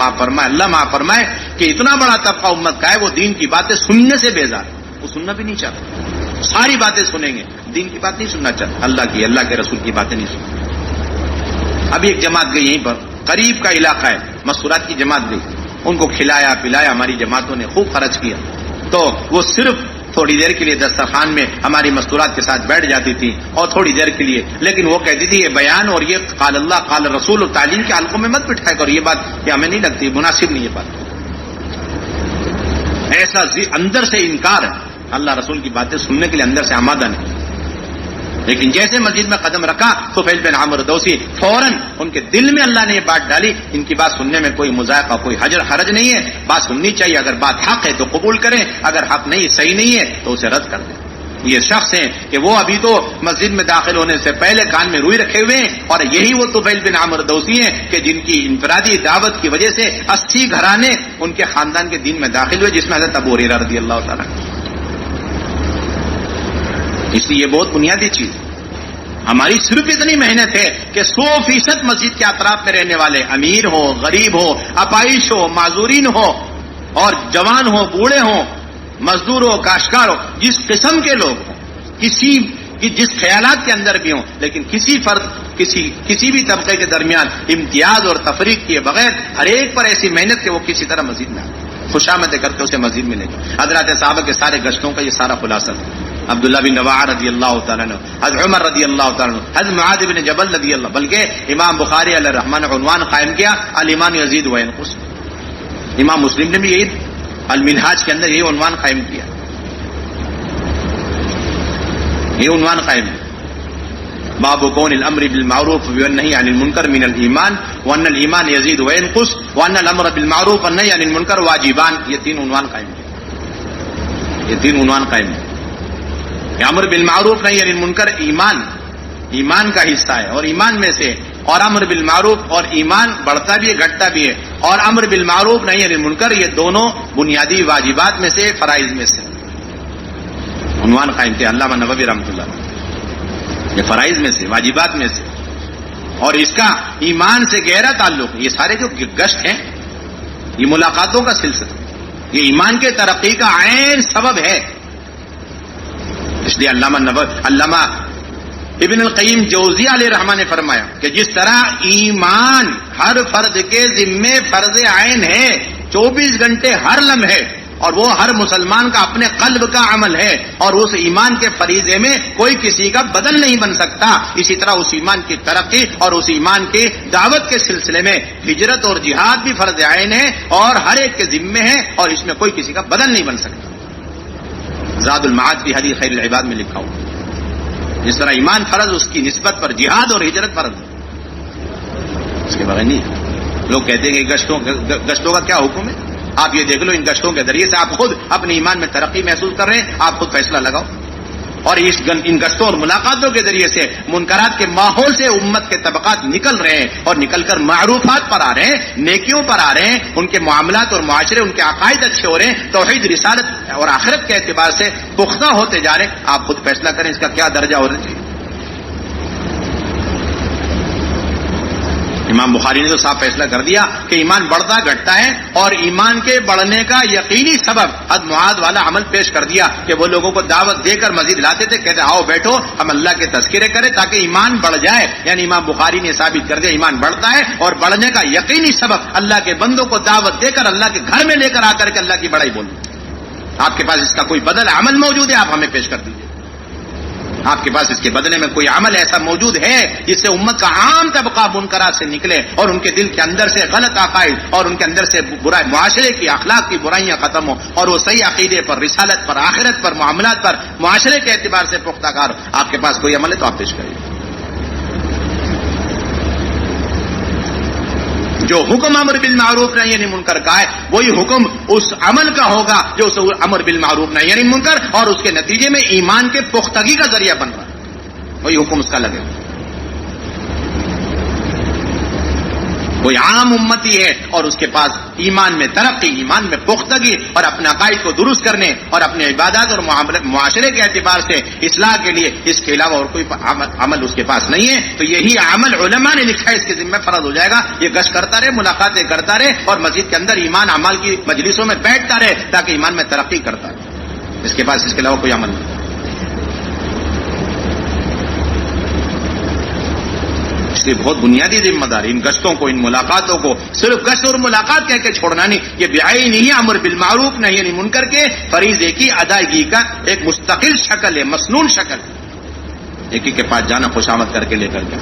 معاف فرمائے کہ اتنا بڑا طبقہ امت کا ہے وہ دین کی باتیں سننے سے بیزار، وہ سننا بھی نہیں چاہتا، ساری باتیں سنیں گے، دین کی بات نہیں سننا چاہتا، اللہ کے رسول کی باتیں نہیں سننا۔ ابھی ایک جماعت گئی یہیں پر، قریب کا علاقہ ہے، مستورات کی جماعت گئی، ان کو کھلایا پلایا، ہماری جماعتوں نے خوب خرچ کیا، تو وہ صرف تھوڑی دیر کے لیے دسترخوان میں ہماری مستورات کے ساتھ بیٹھ جاتی تھی، اور تھوڑی دیر کے لیے، لیکن وہ کہتی تھی یہ بیان اور یہ قال اللہ قال رسول اور تعلیم کے حلقوں میں مت بٹھایا کرو، یہ بات یہ ہمیں نہیں لگتی، مناسب نہیں یہ بات۔ ایسا اندر سے انکار ہے، اللہ رسول کی باتیں سننے کے لیے اندر سے آمادہ نہیں، لیکن جیسے مسجد میں قدم رکھا تو طفیل بن عمرو دوسی فوراً ان کے دل میں اللہ نے یہ بات ڈالی، ان کی بات سننے میں کوئی مذائقہ کوئی حرج نہیں ہے، بات سننی چاہیے، اگر بات حق ہے تو قبول کریں، اگر حق نہیں صحیح نہیں ہے تو اسے رد کر دیں۔ یہ شخص ہیں کہ وہ ابھی تو مسجد میں داخل ہونے سے پہلے کان میں روئی رکھے ہوئے ہیں، اور یہی وہ طفیل بن عمرو دوسی ہیں کہ جن کی انفرادی دعوت کی وجہ سے 80 گھرانے ان کے خاندان کے دین میں داخل ہوئے، جس میں حضرت ابو ہریرہ رضی اللہ تعالیٰ۔ اس لیے یہ بہت بنیادی چیز ہے۔ ہماری صرف اتنی محنت ہے کہ 100% مسجد کے اطراف میں رہنے والے، امیر ہو غریب ہو، اپائش ہو معذورین ہو، اور جوان ہو بوڑھے ہو، مزدور ہو کاشتکار ہو، جس قسم کے لوگ ہوں، جس خیالات کے اندر بھی ہوں، لیکن کسی فرد کسی بھی طبقے کے درمیان امتیاز اور تفریق کیے بغیر ہر ایک پر ایسی محنت کہ وہ کسی طرح مسجد میں آئے، خوشامدیں کر کے اسے مسجد میں لے جائے۔ حضرات صحابہ کے سارے گشتوں کا یہ سارا خلاصہ ہے۔ عبداللہ بن رواحہ رضی اللہ تعالیٰ عنہ، حضرت عمر رضی اللہ تعالیٰ عنہ، حضرت معاذ بن جبل رضی اللہ، بلکہ امام بخاری علیہ الرحمن عنوان قائم کیا الایمان یزید و ینقص، امام مسلم نے بھی یہی المنہاج کے اندر یہ عنوان قائم کیا، یہ عنوان قائم ہے، باب کون الامر بالمعروف والنہی عن المنکر من الایمان وان الایمان یزید و ینقص وان الامر بالمعروف والنہی عن المنکر واجبان، یہ تین عنوان قائم ہے، یہ تین عنوان قائم ہے۔ امر بالمعروف نہیں عن المنکر ایمان کا حصہ ہے، اور ایمان میں سے، اور امر بالمعروف اور ایمان بڑھتا بھی ہے گھٹتا بھی ہے، اور امر بالمعروف نہیں عن المنکر یہ دونوں بنیادی واجبات میں سے، فرائض میں سے عنوان قائم کیا علامہ نووی رحمۃ اللہ، یہ فرائض میں سے واجبات میں سے، اور اس کا ایمان سے گہرا تعلق، یہ سارے جو گشت ہیں یہ ملاقاتوں کا سلسلہ، یہ ایمان کے ترقی کا عین سبب ہے۔ اس لیے علامہ ابن القیم جوزیہ علیہ رحمٰن نے فرمایا کہ جس طرح ایمان ہر فرد کے ذمے فرض عین ہے، 24 گھنٹے ہر لمحے، اور وہ ہر مسلمان کا اپنے قلب کا عمل ہے، اور اس ایمان کے فریضے میں کوئی کسی کا بدل نہیں بن سکتا، اسی طرح اس ایمان کی ترقی اور اس ایمان کی دعوت کے سلسلے میں ہجرت اور جہاد بھی فرض عین ہے، اور ہر ایک کے ذمے ہے، اور اس میں کوئی کسی کا بدل نہیں بن سکتا۔ زاد المعاد فی حدیث خیر العباد میں لکھا ہوں، جس طرح ایمان فرض اس کی نسبت پر جہاد اور ہجرت فرض، اس کے بغیر نہیں۔ لوگ کہتے ہیں کہ گشتوں کا کیا حکم ہے؟ آپ یہ دیکھ لو، ان گشتوں کے ذریعے سے آپ خود اپنے ایمان میں ترقی محسوس کر رہے ہیں، آپ خود فیصلہ لگاؤ، اور ان گشتوں اور ملاقاتوں کے ذریعے سے منکرات کے ماحول سے امت کے طبقات نکل رہے ہیں، اور نکل کر معروفات پر آ رہے ہیں، نیکیوں پر آ رہے ہیں، ان کے معاملات اور معاشرے، ان کے عقائد اچھے ہو رہے ہیں، توحید رسالت اور آخرت کے اعتبار سے پختہ ہوتے جا رہے ہیں۔ آپ خود فیصلہ کریں اس کا کیا درجہ ہونا چاہیے۔ امام بخاری نے تو صاف فیصلہ کر دیا کہ ایمان بڑھتا گھٹتا ہے، اور ایمان کے بڑھنے کا یقینی سبب حد معاد والا عمل پیش کر دیا کہ وہ لوگوں کو دعوت دے کر مزید لاتے تھے، کہتے آؤ بیٹھو ہم اللہ کے تذکرے کریں تاکہ ایمان بڑھ جائے. یعنی امام بخاری نے ثابت کر دیا ایمان بڑھتا ہے، اور بڑھنے کا یقینی سبب اللہ کے بندوں کو دعوت دے کر اللہ کے گھر میں لے کر آ کر کے اللہ کی بڑائی بولنا. آپ کے پاس اس کا کوئی بدل عمل موجود ہے، آپ ہمیں پیش کر دیجیے. آپ کے پاس اس کے بدلے میں کوئی عمل ایسا موجود ہے جس سے امت کا عام طبقہ منکرات سے نکلے اور ان کے دل کے اندر سے غلط عقائد اور ان کے اندر سے برا معاشرے کی اخلاق کی برائیاں ختم ہو اور وہ صحیح عقیدے پر، رسالت پر، آخرت پر، معاملات پر، معاشرے کے اعتبار سے پختہ کار ہو. آپ کے پاس کوئی عمل ہے تو آپ پیش کریے. جو حکم امر بالمعروف نہی عن المنکر کا ہے وہی حکم اس عمل کا ہوگا جو اس امر بالمعروف نہی عن المنکر اور اس کے نتیجے میں ایمان کے پختگی کا ذریعہ بن رہا ہے، وہی حکم اس کا لگے. کوئی عام امتی ہے اور اس کے پاس ایمان میں ترقی، ایمان میں پختگی اور اپنے عقائد کو درست کرنے اور اپنے عبادات اور معاشرے کے اعتبار سے اصلاح کے لیے اس کے علاوہ اور کوئی عمل اس کے پاس نہیں ہے، تو یہی عمل علماء نے لکھا ہے اس کے ذمہ فرض ہو جائے گا. یہ گشت کرتا رہے، ملاقاتیں کرتا رہے اور مسجد کے اندر ایمان اعمال کی مجلسوں میں بیٹھتا رہے تاکہ ایمان میں ترقی کرتا رہے. اس کے پاس اس کے علاوہ کوئی عمل نہیں. اس لیے بہت بنیادی ذمہ داری ان گشتوں کو، ان ملاقاتوں کو صرف گشت اور ملاقات کہہ کے چھوڑنا نہیں. یہ بعین ہی امر بالمعروف نہی عن المنکر کے فریضے کی ادائیگی کا ایک مستقل شکل ہے، مسنون شکل. ایک کے پاس جانا خوشامد کر کے لے کر کے،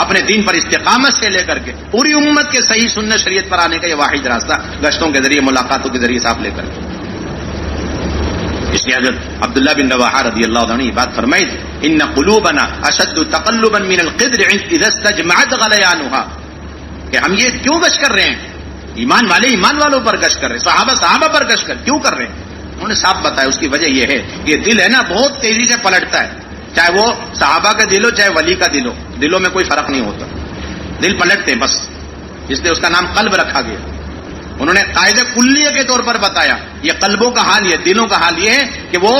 اپنے دین پر استقامت سے لے کر کے پوری امت کے صحیح سنت شریعت پر آنے کا یہ واحد راستہ گشتوں کے ذریعے، ملاقاتوں کے ذریعے سے آپ لے کر کے. اس لیے حضرت عبداللہ بن رواحہ رضی اللہ عنہ نے یہ بات فرمائی تھی، ان قلوبنا اشد تقلبا من القدر اذا استجمعت غلیانها، کہ ہم یہ کیوں گشت کر رہے ہیں؟ ایمان والے ایمان والوں پر گشت کر رہے ہیں، صحابہ پر گشت کر کیوں کر رہے ہیں؟ انہوں نے صاف بتایا اس کی وجہ یہ ہے کہ دل ہے نا بہت تیزی سے پلٹتا ہے، چاہے وہ صحابہ کا دل ہو چاہے ولی کا دل ہو، دلوں میں کوئی فرق نہیں ہوتا، دل پلٹتے بس، اس لیے اس کا نام قلب رکھا گیا. انہوں نے قاعدہ کلیہ کے طور پر بتایا یہ قلبوں کا حال، یہ دلوں کا حال یہ ہے کہ وہ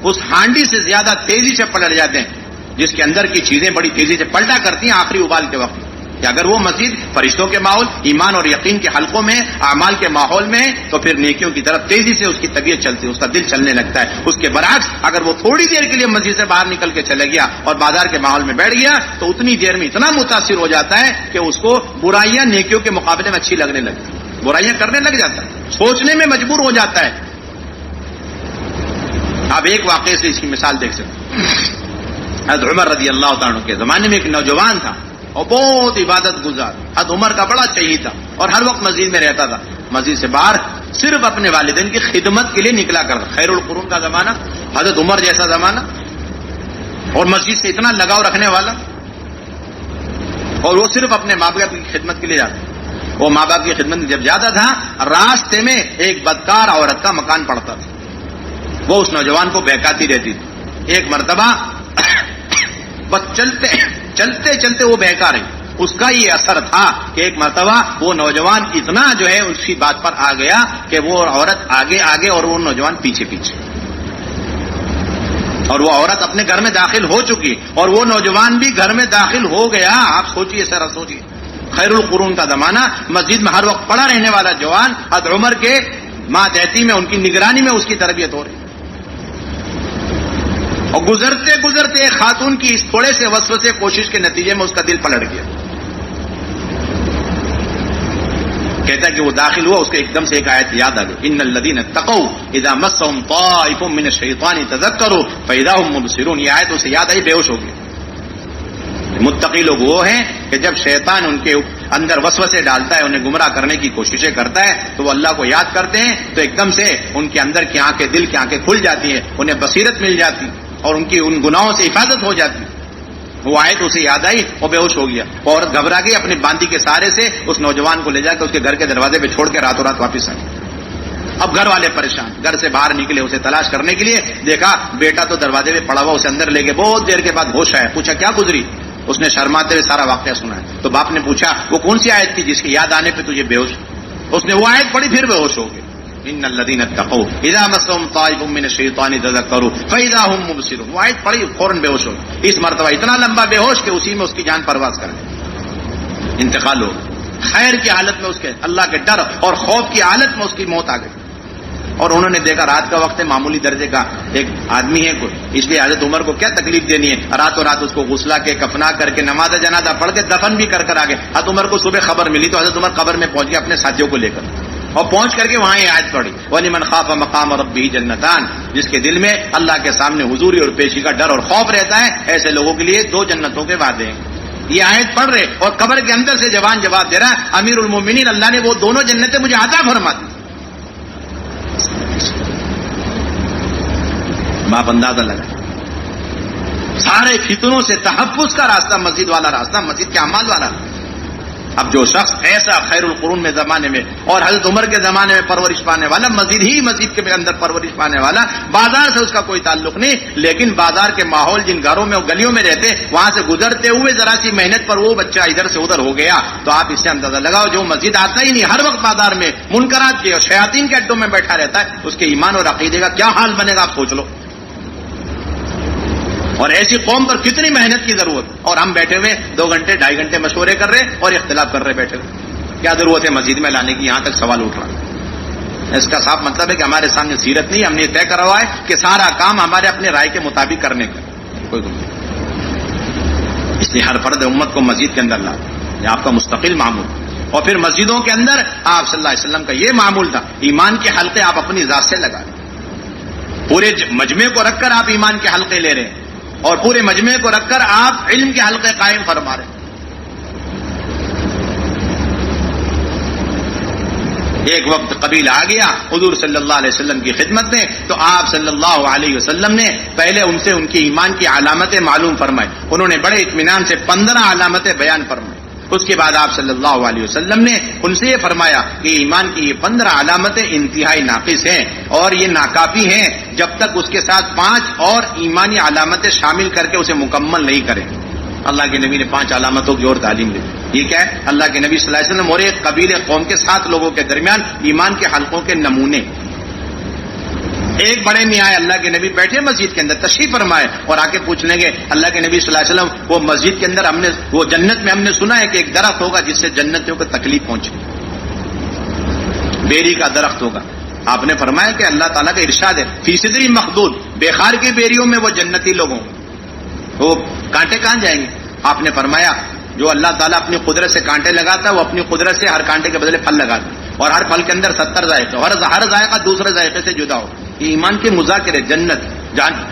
اس ہانڈی سے زیادہ تیزی سے پلٹ جاتے ہیں جس کے اندر کی چیزیں بڑی تیزی سے پلٹا کرتی ہیں آخری ابال کے وقت. کہ اگر وہ مزید فرشتوں کے ماحول، ایمان اور یقین کے حلقوں میں، اعمال کے ماحول میں، تو پھر نیکیوں کی طرف تیزی سے اس کی طبیعت چلتی ہے، اس کا دل چلنے لگتا ہے. اس کے برعکس اگر وہ تھوڑی دیر کے لیے مسجد سے باہر نکل کے چلے گیا اور بازار کے ماحول میں بیٹھ گیا تو اتنی دیر میں اتنا متاثر ہو جاتا ہے کہ اس کو برائیاں نیکیوں کے مقابلے میں اچھی لگنے لگتی ہیں، برائیاں کرنے لگ جاتا ہے، سوچنے میں مجبور ہو جاتا ہے. آپ ایک واقعے سے اس کی مثال دیکھ سکتے ہیں. حضرت عمر رضی اللہ تعالیٰ کے زمانے میں ایک نوجوان تھا اور بہت عبادت گزار، حضرت عمر کا بڑا چہی تھا اور ہر وقت مسجد میں رہتا تھا. مسجد سے باہر صرف اپنے والدین کی خدمت کے لیے نکلا کرتا. خیر القرون کا زمانہ، حضرت عمر جیسا زمانہ، اور مسجد سے اتنا لگاؤ رکھنے والا، اور وہ صرف اپنے ماں باپ کی خدمت کے لیے جاتا. وہ ماں باپ کی خدمت جب جاتا تھا راستے میں ایک بدکار عورت کا مکان پڑتا تھا، وہ اس نوجوان کو بہکاتی رہتی تھی. ایک مرتبہ بس چلتے چلتے وہ بہکا رہی. اس کا یہ اثر تھا کہ ایک مرتبہ وہ نوجوان اتنا جو ہے اس کی بات پر آ گیا کہ وہ عورت آگے آگے اور وہ نوجوان پیچھے پیچھے، اور وہ عورت اپنے گھر میں داخل ہو چکی اور وہ نوجوان بھی گھر میں داخل ہو گیا. آپ سوچئے سر، سوچئے خیر القرون کا زمانہ، مسجد میں ہر وقت پڑا رہنے والا جوان حضرت عمر کے ماتحتی میں، ان کی نگرانی میں اس کی تربیت ہو رہی. اور گزرتے گزرتے ایک خاتون کی اس تھوڑے سے وسوسے کوشش کے نتیجے میں اس کا دل پلٹ گیا. کہتا ہے کہ وہ داخل ہوا، اس کو ایک دم سے ایک آیت یاد آ گئی، ان الذین اتقوا اذا مسهم طائف من الشیطان تذکروا فاذا هم مبصرون. یہ آیت اسے یاد آئی، بے ہوش ہو گیا. متقی لوگ وہ ہیں کہ جب شیطان ان کے اندر وسوسے ڈالتا ہے، انہیں گمراہ کرنے کی کوششیں کرتا ہے، تو وہ اللہ کو یاد کرتے ہیں تو ایک دم سے ان کے اندر کی آنکھیں، دل کی آنکھیں کھل جاتی ہیں، انہیں بصیرت مل جاتی اور ان کی ان گناہوں سے حفاظت ہو جاتی. وہ آیت اسے یاد آئی، وہ بے ہوش ہو گیا. وہ عورت گھبرا گئی، اپنی باندی کے سہارے سے اس نوجوان کو لے جا کے اس کے گھر کے دروازے پہ چھوڑ کے راتوں رات واپس آئی. اب گھر والے پریشان، گھر سے باہر نکلے اسے تلاش کرنے کے لیے. دیکھا بیٹا تو دروازے پہ پڑا ہوا، اسے اندر لے گئے. بہت دیر کے بعد ہوش آیا، پوچھا کیا گزری؟ اس نے شرماتے ہوئے سارا واقعہ سنا ہے. تو باپ نے پوچھا وہ کون سی آیت تھی جس کی یاد آنے پہ تجھے بے ہوش؟ اس نے وہ آیت پڑھی، پھر بے ہوش ہو گئے. ان الذین اتقوا اذا مسهم طائف من الشیطان تذکروا فاذا هم مبصرون. وہ آیت پڑھی، فوراً بے ہوش ہو گئے. اس مرتبہ اتنا لمبا بے ہوش کہ اسی میں اس کی جان پرواز کر گئی. انتقال ہو. خیر کی حالت میں اس کے اللہ کے ڈر اور خوف کی حالت میں اس کی موت آ گئی. اور انہوں نے دیکھا رات کا وقت ہے، معمولی درجے کا ایک آدمی ہے کوئی، اس لیے حضرت عمر کو کیا تکلیف دینی ہے، راتوں رات اس کو غسلا کے کفنا کر کے نماز جنازہ پڑھ کے دفن بھی کر آگے. حضرت عمر کو صبح خبر ملی تو حضرت عمر قبر میں پہنچ گئے اپنے ساتھیوں کو لے کر، اور پہنچ کر کے وہاں یہ آیت پڑھی وَلِمَنْ خَافَ مَقَامَ رَبِّهِ جَنَّتَانِ، جس کے دل میں اللہ کے سامنے حضوری اور پیشی کا ڈر اور خوف رہتا ہے، ایسے لوگوں کے لیے 2 جنتوں کے وعدے ہیں. یہ آیت پڑھ رہے اور قبر کے اندر سے جوان جواب دے رہا ہے امیر المومنین اللہ نے وہ دونوں جنتیں مجھے عطا فرما دی. باپ اندازہ لگا سارے فتنوں سے تحفظ کا راستہ مسجد والا راستہ، مسجد کے اعمال والا. اب جو شخص ایسا خیر القرون میں زمانے میں اور حضرت عمر کے زمانے میں پرورش پانے والا، مسجد ہی مسجد کے اندر پرورش پانے والا، بازار سے اس کا کوئی تعلق نہیں، لیکن بازار کے ماحول جن گھروں میں گلیوں میں رہتے وہاں سے گزرتے ہوئے ذرا سی محنت پر وہ بچہ ادھر سے ادھر ہو گیا، تو آپ اس سے اندازہ لگاؤ جو مسجد آتا ہی نہیں، ہر وقت بازار میں منکرات کے اور شیاطین کے اڈوں میں بیٹھا رہتا ہے، اس کے ایمان اور عقیدے کا کیا حال بنے گا آپ سوچ لو. اور ایسی قوم پر کتنی محنت کی ضرورت، اور ہم بیٹھے ہوئے 2 گھنٹے 2.5 گھنٹے مشورے کر رہے اور اختلاف کر رہے بیٹھے ہوئے. کیا ضرورت ہے مسجد میں لانے کی؟ یہاں تک سوال اٹھ رہا. اس کا صاف مطلب ہے کہ ہمارے سامنے سیرت نہیں، ہم نے طے کرا ہوا ہے کہ سارا کام ہمارے اپنے رائے کے مطابق کرنے کا کوئی گم نہیں. اس لیے ہر فرد امت کو مسجد کے اندر لا، یہ آپ کا مستقل معمول. اور پھر مسجدوں کے اندر آپ صلی اللہ علیہ وسلم کا یہ معمول تھا، ایمان کے حلقے آپ اپنی ذات سے لگا رہے، پورے مجمع کو رکھ کر آپ ایمان کے حلقے لے رہے ہیں، اور پورے مجمع کو رکھ کر آپ علم کے حلقے قائم فرما رہے ہیں. ایک وقت قبیلہ آ گیا حضور صلی اللہ علیہ وسلم کی خدمت میں، تو آپ صلی اللہ علیہ وسلم نے پہلے ان سے ان کی ایمان کی علامتیں معلوم فرمائی. انہوں نے بڑے اطمینان سے 15 علامتیں بیان فرمائی. اس کے بعد آپ صلی اللہ علیہ وسلم نے ان سے یہ فرمایا کہ ایمان کی یہ 15 علامتیں انتہائی ناقص ہیں اور یہ ناکافی ہیں جب تک اس کے ساتھ 5 اور ایمانی علامتیں شامل کر کے اسے مکمل نہیں کریں. اللہ کے نبی نے 5 علامتوں کی اور تعلیم دی. یہ کیا ہے؟ اللہ کے نبی صلی اللہ علیہ وسلم اور ایک قبیلے قوم کے 7 لوگوں کے درمیان ایمان کے حلقوں کے نمونے. ایک بڑے میاں آئے اللہ کے نبی بیٹھے مسجد کے اندر تشریف فرمائے اور آ کے پوچھ لیں گے اللہ کے نبی صلی اللہ علیہ وسلم وہ مسجد کے اندر وہ جنت میں ہم نے سنا ہے کہ ایک درخت ہوگا جس سے جنتیوں کو تکلیف پہنچے، بیری کا درخت ہوگا. آپ نے فرمایا کہ اللہ تعالیٰ کا ارشاد ہے فی صدری مخدود، بےخار کی بیریوں میں وہ جنتی لوگوں وہ کانٹے کہاں جائیں گے؟ آپ نے فرمایا جو اللہ تعالیٰ اپنی قدرت سے کانٹے لگاتا ہے وہ اپنی قدرت سے ہر کانٹے کے بدلے پھل لگاتا ہے، اور ہر پھل کے اندر 70 ذائقے، اور ہر ذائقہ دوسرے ذائقے سے جدا ہو. یہ ایمان کے مذاکرے، جنت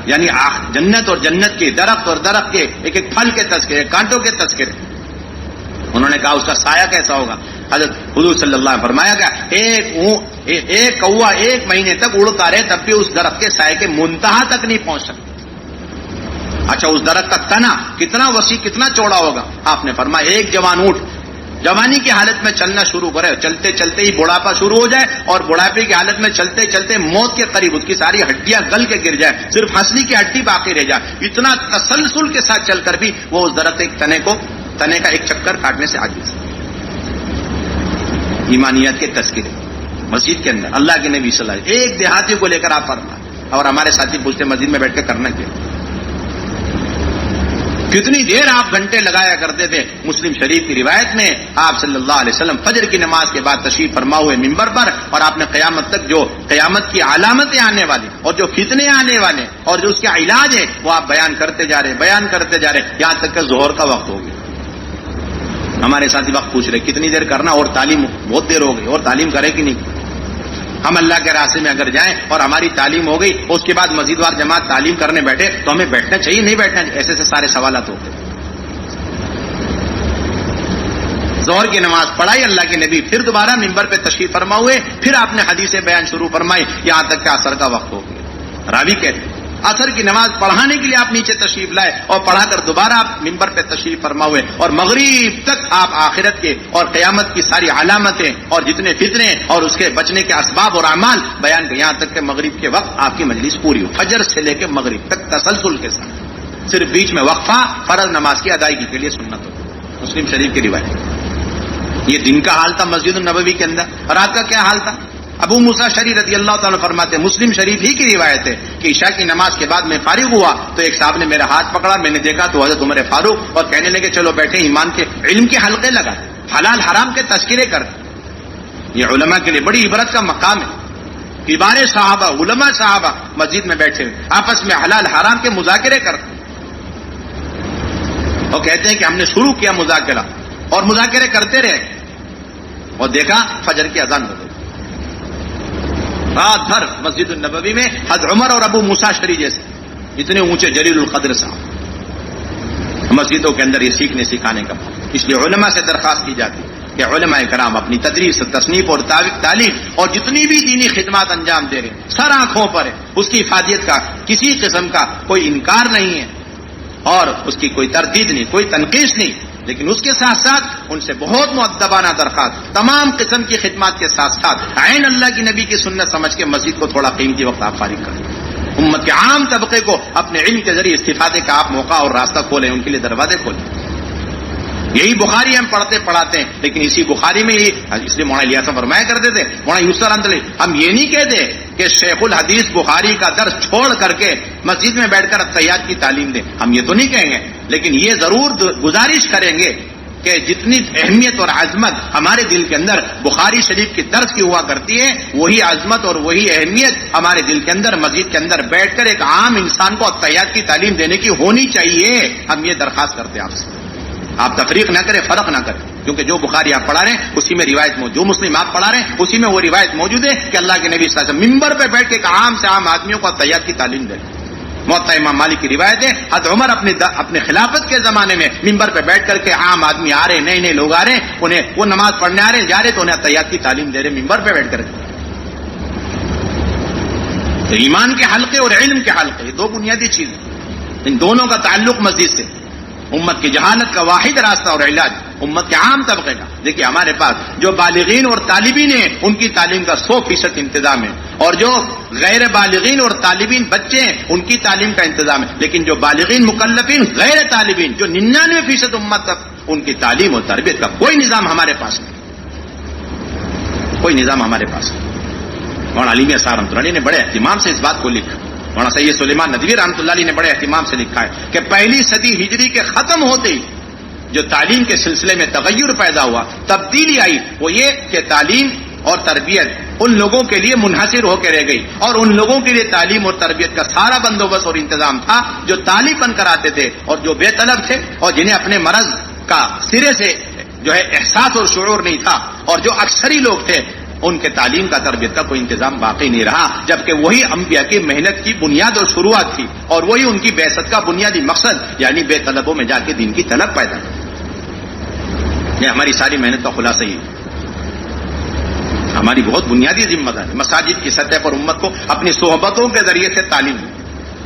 یعنی جنت اور جنت کے درخت اور درخت کے ایک ایک پھل کے تذکرے، کانٹوں کے تذکرے. انہوں نے کہا اس کا سایہ کیسا ہوگا؟ حضرت حضور صلی اللہ علیہ وسلم فرمایا کہ ایک کوا 1 مہینے تک اڑتا رہے تب بھی اس درخت کے سائے کے منتہا تک نہیں پہنچ سکتا. اچھا اس درخت کا تنا کتنا وسیع کتنا چوڑا ہوگا؟ آپ نے فرمایا ایک جوان اونٹ جوانی کی حالت میں چلنا شروع کرے، چلتے چلتے ہی بڑھاپا شروع ہو جائے اور بڑھاپے کی حالت میں چلتے چلتے موت کے قریب اس کی ساری ہڈیاں گل کے گر جائے، صرف ہنسلی کی ہڈی باقی رہ جائے، اتنا تسلسل کے ساتھ چل کر بھی وہ اس درخت ایک تنے کا ایک چکر کاٹنے سے عاجز. ایمانیات کے تذکرے مسجد کے اندر اللہ کے نبی صلی اللہ علیہ وسلم ایک دیہاتی کو لے کر آپ فرمائے، اور ہمارے ساتھی پوچھتے مسجد میں بیٹھ کے کرنا کیا؟ کتنی دیر آپ گھنٹے لگایا کرتے تھے. مسلم شریف کی روایت میں آپ صلی اللہ علیہ وسلم فجر کی نماز کے بعد تشریف فرما ہوئے ممبر پر، اور آپ نے قیامت تک جو قیامت کی علامتیں آنے والی اور جو فتنے آنے والے اور جو اس کے علاج ہے وہ آپ بیان کرتے جا رہے یہاں تک کہ ظہر کا وقت ہو گیا. ہمارے ساتھی وقت پوچھ رہے کتنی دیر کرنا، اور تعلیم بہت دیر ہو گئی، اور تعلیم کرے کہ نہیں؟ ہم اللہ کے راستے میں اگر جائیں اور ہماری تعلیم ہو گئی اس کے بعد مزید وار جماعت تعلیم کرنے بیٹھے تو ہمیں بیٹھنا چاہیے نہیں بیٹھنا چاہیے؟ ایسے سارے سوالات ہوتے. ظہر کی نماز پڑھائی اللہ کے نبی، پھر دوبارہ ممبر پہ تشریف فرما ہوئے، پھر آپ نے حدیثیں بیان شروع فرمائی یہاں تک کہ عصر کا وقت ہو گیا. راوی کہتے عصر کی نماز پڑھانے کے لیے آپ نیچے تشریف لائے اور پڑھا کر دوبارہ آپ ممبر پہ تشریف فرما ہوئے، اور مغرب تک آپ آخرت کے اور قیامت کی ساری علامتیں اور جتنے فتنے اور اس کے بچنے کے اسباب اور اعمال بیان کر، یہاں تک کہ مغرب کے وقت آپ کی مجلس پوری ہو، فجر سے لے کے مغرب تک تسلسل کے ساتھ، صرف بیچ میں وقفہ فرض نماز کی ادائیگی کے لیے سنت ہو. مسلم شریف کی روایت. یہ دن کا حال تھا مسجد النبوی کے اندر. رات کا کیا حال تھا؟ ابو موسیٰ شری رضی اللہ تعالیٰ فرماتے ہیں، مسلم شریف ہی کی روایت ہے کہ عشاء کی نماز کے بعد میں فارغ ہوا تو ایک صاحب نے میرا ہاتھ پکڑا، میں نے دیکھا تو حضرت عمر فاروق، اور کہنے لگے چلو بیٹھے ایمان کے علم کے حلقے لگا. حلال حرام کے تذکرے کرتے. یہ علماء کے لیے بڑی عبرت کا مقام ہے. کبار صحابہ، علماء صحابہ مسجد میں بیٹھے ہوئے آپس میں حلال حرام کے مذاکرے کرتے ہیں. وہ کہتے ہیں کہ ہم نے شروع کیا مذاکرہ اور مذاکرے کرتے رہے اور دیکھا فجر کی اذان ہو گئی. رات بھر مسجد النبوی میں حضرت عمر اور ابو موسیٰ اشعری جیسے اتنے اونچے جلیل القدر صاحب مسجدوں کے اندر یہ سیکھنے سکھانے کا. اس لیے علماء سے درخواست کی جاتی ہے کہ علماء کرام اپنی تدریس، تصنیف اور تعلیم اور جتنی بھی دینی خدمات انجام دے رہے ہیں سر آنکھوں پر ہے. اس کی افادیت کا کسی قسم کا کوئی انکار نہیں ہے اور اس کی کوئی تردید نہیں، کوئی تنقیص نہیں، لیکن اس کے ساتھ ساتھ ان سے بہت مؤدبانہ درخواست تمام قسم کی خدمات کے ساتھ ساتھ عین اللہ کی نبی کی سنت سمجھ کے مسجد کو تھوڑا قیمتی وقت آپ فارغ کریں. امت کے عام طبقے کو اپنے علم کے ذریعے استفادے کا آپ موقع اور راستہ کھولیں، ان کے لیے دروازے کھولیں. یہی بخاری ہم پڑھتے پڑھاتے ہیں، لیکن اسی بخاری میں ہی اس لیے مولانا الیاس فرمایا کرتے تھے، مولانا یوسف رحمۃ ہم یہ نہیں کہتے کہ شیخ الحدیث بخاری کا درس چھوڑ کر کے مسجد میں بیٹھ کر التحیات کی تعلیم دیں، ہم یہ تو نہیں کہیں گے، لیکن یہ ضرور گزارش کریں گے کہ جتنی اہمیت اور عظمت ہمارے دل کے اندر بخاری شریف کی درس کی ہوا کرتی ہے، وہی عظمت اور وہی اہمیت ہمارے دل کے اندر مسجد کے اندر بیٹھ کر ایک عام انسان کو التحیات کی تعلیم دینے کی ہونی چاہیے. ہم یہ درخواست کرتے ہیں آپ سے. آپ تفریق نہ کریں، فرق نہ کریں، کیونکہ جو بخاری آپ پڑھا رہے ہیں اسی میں روایت موجود، جو مسلم آپ پڑھا رہے ہیں اسی میں وہ روایت موجود ہے کہ اللہ کے نبی صلی اللہ علیہ وسلم ممبر پہ بیٹھ کے ایک عام سے عام آدمیوں کو التحیات کی تعلیم دیں. موطا امام مالک کی روایت ہے، حضرت عمر اپنے خلافت کے زمانے میں ممبر پہ بیٹھ کر کے عام آدمی آ رہے، نئے نئے لوگ آ رہے ہیں، انہیں وہ نماز پڑھنے آ رہے ہیں، جا رہے تو انہیں التحیات کی تعلیم دے رہے ممبر پہ بیٹھ کر کے. تو ایمان کے حلقے اور علم کے حلقے یہ دو بنیادی چیزیں، ان دونوں کا تعلق مسجد سے. امت کی جہالت کا واحد راستہ اور علاج امت کے عام طبقے کا. دیکھیے ہمارے پاس جو بالغین اور طالبین ہیں ان کی تعلیم کا 100% انتظام ہے، اور جو غیر بالغین اور طالبین بچے ہیں ان کی تعلیم کا انتظام ہے. لیکن جو بالغین مکلفین غیر طالبین جو 99% امت تک ان کی تعلیم اور تربیت کا کوئی نظام ہمارے پاس نہیں، کوئی نظام ہمارے پاس نہیں. مولانا علی صاحب رحمۃ اللہ علیہ نے بڑے اہتمام سے اس بات کو لکھا. مولانا سید سلیمان ندوی رحمۃ اللہ علیہ نے بڑے اہتمام سے لکھا ہے کہ پہلی صدی ہجری کے ختم ہوتے ہی جو تعلیم کے سلسلے میں تغیر پیدا ہوا، تبدیلی آئی، وہ یہ کہ تعلیم اور تربیت ان لوگوں کے لیے منحصر ہو کے رہ گئی، اور ان لوگوں کے لیے تعلیم اور تربیت کا سارا بندوبست اور انتظام تھا جو طالب بن کر آتے تھے اور جو بے طلب تھے اور جنہیں اپنے مرض کا سرے سے جو ہے احساس اور شعور نہیں تھا، اور جو اکثری لوگ تھے ان کے تعلیم کا تربیت کا کوئی انتظام باقی نہیں رہا. جبکہ وہی انبیاء کی محنت کی بنیاد اور شروعات تھی، اور وہی ان کی بعثت کا بنیادی مقصد یعنی بے طلبوں میں جا کے دین کی طلب پیدا کی. یہ ہماری ساری محنت کا خلاصہ ہی ہے. ہماری بہت بنیادی ذمہ داری مساجد کی سطح پر امت کو اپنی صحبتوں کے ذریعے سے تعلیم دی،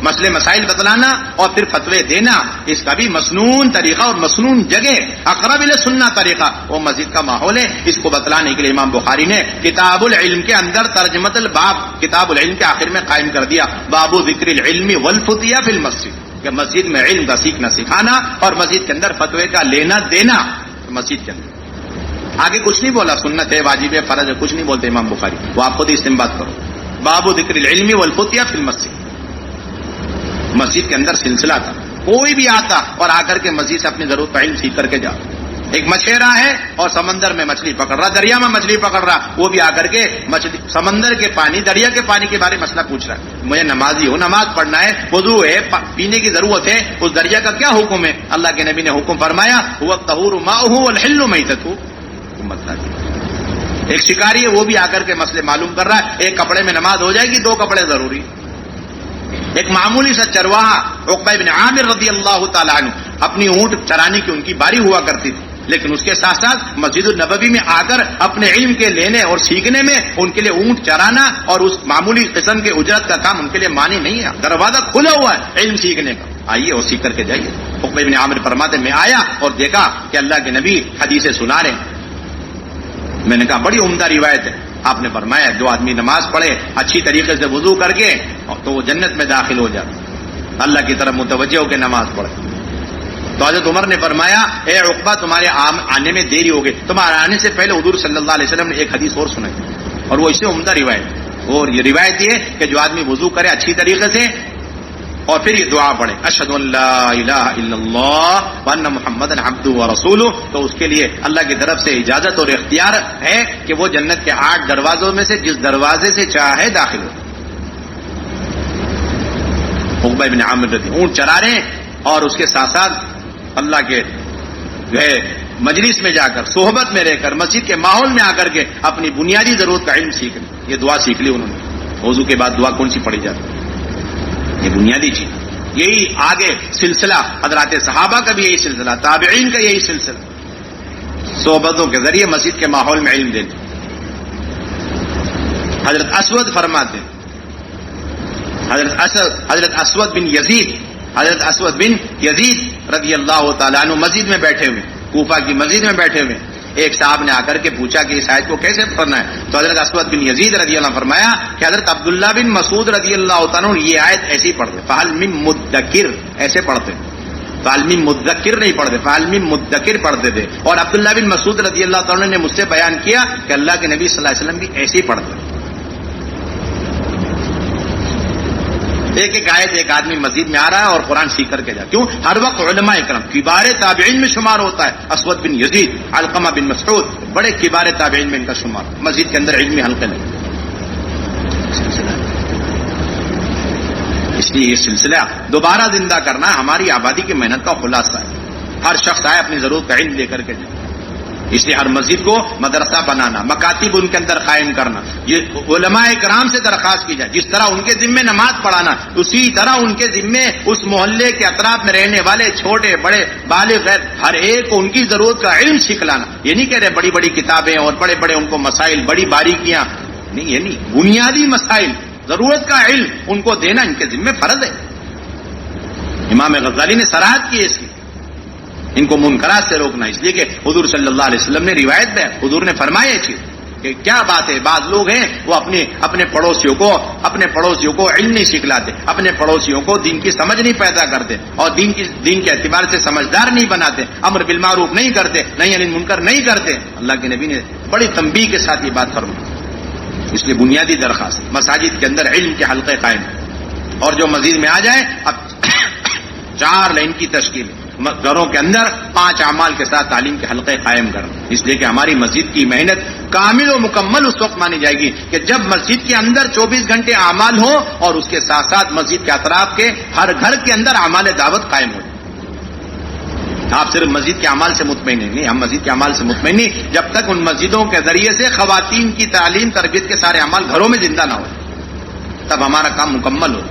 مسئلے مسائل بتلانا اور پھر فتوے دینا، اس کا بھی مسنون طریقہ اور مسنون جگہ اقرب الی سنہ طریقہ وہ مسجد کا ماحول ہے. اس کو بتلانے کے لیے امام بخاری نے کتاب العلم کے اندر ترجمۃ الباب کتاب العلم کے آخر میں قائم کر دیا، باب ذکر العلم والفتیہ فی المسجد، کہ مسجد میں علم کا سیکھنا سکھانا اور مسجد کے اندر فتوے کا لینا دینا. مسجد کے اندر آگے کچھ نہیں بولا، سنت ہے، واجب ہے، فرض ہے، کچھ نہیں بولتے امام بخاری، وہ آپ خود ہی استنباط کرو. باب ذکر العلم والفتیہ فی المسجد، مسجد کے اندر سلسلہ تھا، کوئی بھی آتا اور آ کر کے مسجد سے اپنی ضرورت کا علم سیکھ کر کے جا. ایک مچھیرا ہے اور سمندر میں مچھلی پکڑ رہا، دریا میں مچھلی پکڑ رہا، وہ بھی آ کر کے مچھلی سمندر کے پانی دریا کے پانی کے بارے میں مسئلہ پوچھ رہا ہے. مجھے نمازی ہوں، نماز پڑھنا ہے، وضو ہے، پینے کی ضرورت ہے، اس دریا کا کیا حکم ہے؟ اللہ کے نبی نے حکم فرمایا هو الطهور ماؤه والحل میتته. ایک شکاری ہے وہ بھی آ کر کے مسئلے معلوم کر رہا ہے، ایک کپڑے میں نماز ہو جائے گی، دو کپڑے ضروری. ایک معمولی سا چرواہا عقبہ بن عامر رضی اللہ تعالیٰ عنہ، اپنی اونٹ چرانے کی ان کی باری ہوا کرتی تھی، لیکن اس کے ساتھ ساتھ مسجد النبوی میں آ کر اپنے علم کے لینے اور سیکھنے میں ان کے لیے اونٹ چرانا اور اس معمولی قسم کے اجرت کا کام ان کے لیے مانی نہیں ہے. دروازہ کھلا ہوا ہے علم سیکھنے کا، آئیے اور سیکھ کر کے جائیے. عقبہ بن عامر فرماتے میں آیا اور دیکھا کہ اللہ کے نبی حدیثیں سنا رہے ہیں. میں نے کہا بڑی عمدہ روایت ہے. آپ نے فرمایا جو آدمی نماز پڑھے اچھی طریقے سے وضو کر کے تو وہ جنت میں داخل ہو جاتا، اللہ کی طرف متوجہ ہو کے نماز پڑھے. تو حضرت عمر نے فرمایا اے عقبہ تمہارے آنے میں دیری ہو گئی، تمہارے آنے سے پہلے حضور صلی اللہ علیہ وسلم نے ایک حدیث اور سنائی، اور وہ اس سے عمدہ روایت. اور یہ روایت یہ کہ جو آدمی وضو کرے اچھی طریقے سے اور پھر یہ دعا پڑھے اشہد ان لا الہ الا اللہ وان محمدن عبدہ ورسولہ، تو اس کے لیے اللہ کی طرف سے اجازت اور اختیار ہے کہ وہ جنت کے 8 دروازوں میں سے جس دروازے سے چاہے داخل ہو۔ عقبہ بن عامر اونٹ چرا رہے ہیں اور اس کے ساتھ ساتھ اللہ کے جو ہے مجلس میں جا کر، صحبت میں رہ کر، مسجد کے ماحول میں آ کر کے اپنی بنیادی ضرورت کا علم سیکھ لی، یہ دعا سیکھ لی انہوں نے۔ وضو کے بعد دعا کون سی پڑھی جاتی ہے؟ یہ بنیادی چیز۔ یہی آگے سلسلہ حضرات صحابہ کا بھی یہی سلسلہ، تابعین کا یہی سلسلہ، صحبتوں کے ذریعے مسجد کے ماحول میں علم دینا۔ حضرت اسود فرماتے ہیں، حضرت اسود بن یزید رضی اللہ تعالیٰ عنہ مسجد میں بیٹھے ہوئے، کوفہ کی مسجد میں بیٹھے ہوئے، ایک صاحب نے آ کر کے پوچھا کہ اس آیت کو کیسے پڑھنا ہے، تو حضرت اسود بن یزید رضی اللہ عنہ فرمایا کہ حضرت عبداللہ بن مسعود رضی اللہ تعالیٰ عنہ یہ آیت ایسی پڑھتے، فہل من مدکر ایسے پڑھتے، فہل من مدکر نہیں پڑھتے، فہل من مدکر پڑھتے تھے۔ اور عبداللہ بن مسعود رضی اللہ تعالیٰ عنہ نے مجھ سے بیان کیا کہ اللہ کے نبی صلی اللہ علیہ وسلم بھی ایسے ہی پڑھتے۔ ایک آیت ایک آدمی مسجد میں آ رہا ہے اور قرآن سیکھ کر کے جا، کیوں؟ ہر وقت علماء اکرام کبار تابعین میں شمار ہوتا ہے، اسود بن یزید، علقمہ بن مسعود، بڑے کبار تابعین میں ان کا شمار، مسجد کے اندر علمی حلقے لگے۔ اس لیے یہ سلسلہ دوبارہ زندہ کرنا ہماری آبادی کی محنت کا خلاصہ ہے۔ ہر شخص آئے اپنی ضرورت کا علم لے کر کے جائے، اس لیے ہر مسجد کو مدرسہ بنانا، مکاتب ان کے اندر قائم کرنا، یہ علماء کرام سے درخواست کی جائے، جس طرح ان کے ذمے نماز پڑھانا اسی طرح ان کے ذمے اس محلے کے اطراف میں رہنے والے چھوٹے بڑے بالغ غیر ہر ایک کو ان کی ضرورت کا علم سکھلانا۔ یہ نہیں کہہ رہے بڑی بڑی کتابیں اور بڑے بڑے ان کو مسائل، بڑی باریکیاں نہیں، یہ نہیں، بنیادی مسائل، ضرورت کا علم ان کو دینا ان کے ذمے فرض ہے۔ امام غزالی نے صراحت کی اس کی، ان کو منکرات سے روکنا، اس لیے کہ حضور صلی اللہ علیہ وسلم نے روایت میں حضور نے فرمایا یہ چیز کہ کیا بات ہے، بعض لوگ ہیں وہ اپنے پڑوسیوں کو علم نہیں سکھلاتے، اپنے پڑوسیوں کو دین کی سمجھ نہیں پیدا کرتے اور دین کے اعتبار سے سمجھدار نہیں بناتے، امر بالمعروف نہیں کرتے، نہی عن المنکر نہیں کرتے۔ اللہ کے نبی نے بڑی تنبیہ کے ساتھ یہ بات فرمائی۔ اس لیے بنیادی درخواست مساجد کے اندر علم کے حلقے قائم، اور جو مسجد میں آ جائے اب 4 لائن کی تشکیل، گھروں کے اندر 5 اعمال کے ساتھ تعلیم کے حلقے قائم کرنا، اس لیے کہ ہماری مسجد کی محنت کامل و مکمل اس وقت مانی جائے گی کہ جب مسجد کے اندر 24 گھنٹے اعمال ہو اور اس کے ساتھ ساتھ مسجد کے اطراف کے ہر گھر کے اندر اعمال دعوت قائم ہو جائے۔ آپ صرف مسجد کے اعمال سے مطمئن نہیں، ہم مسجد کے اعمال سے مطمئن نہیں جب تک ان مسجدوں کے ذریعے سے خواتین کی تعلیم تربیت کے سارے اعمال گھروں میں زندہ نہ ہو، تب ہمارا کام مکمل ہو۔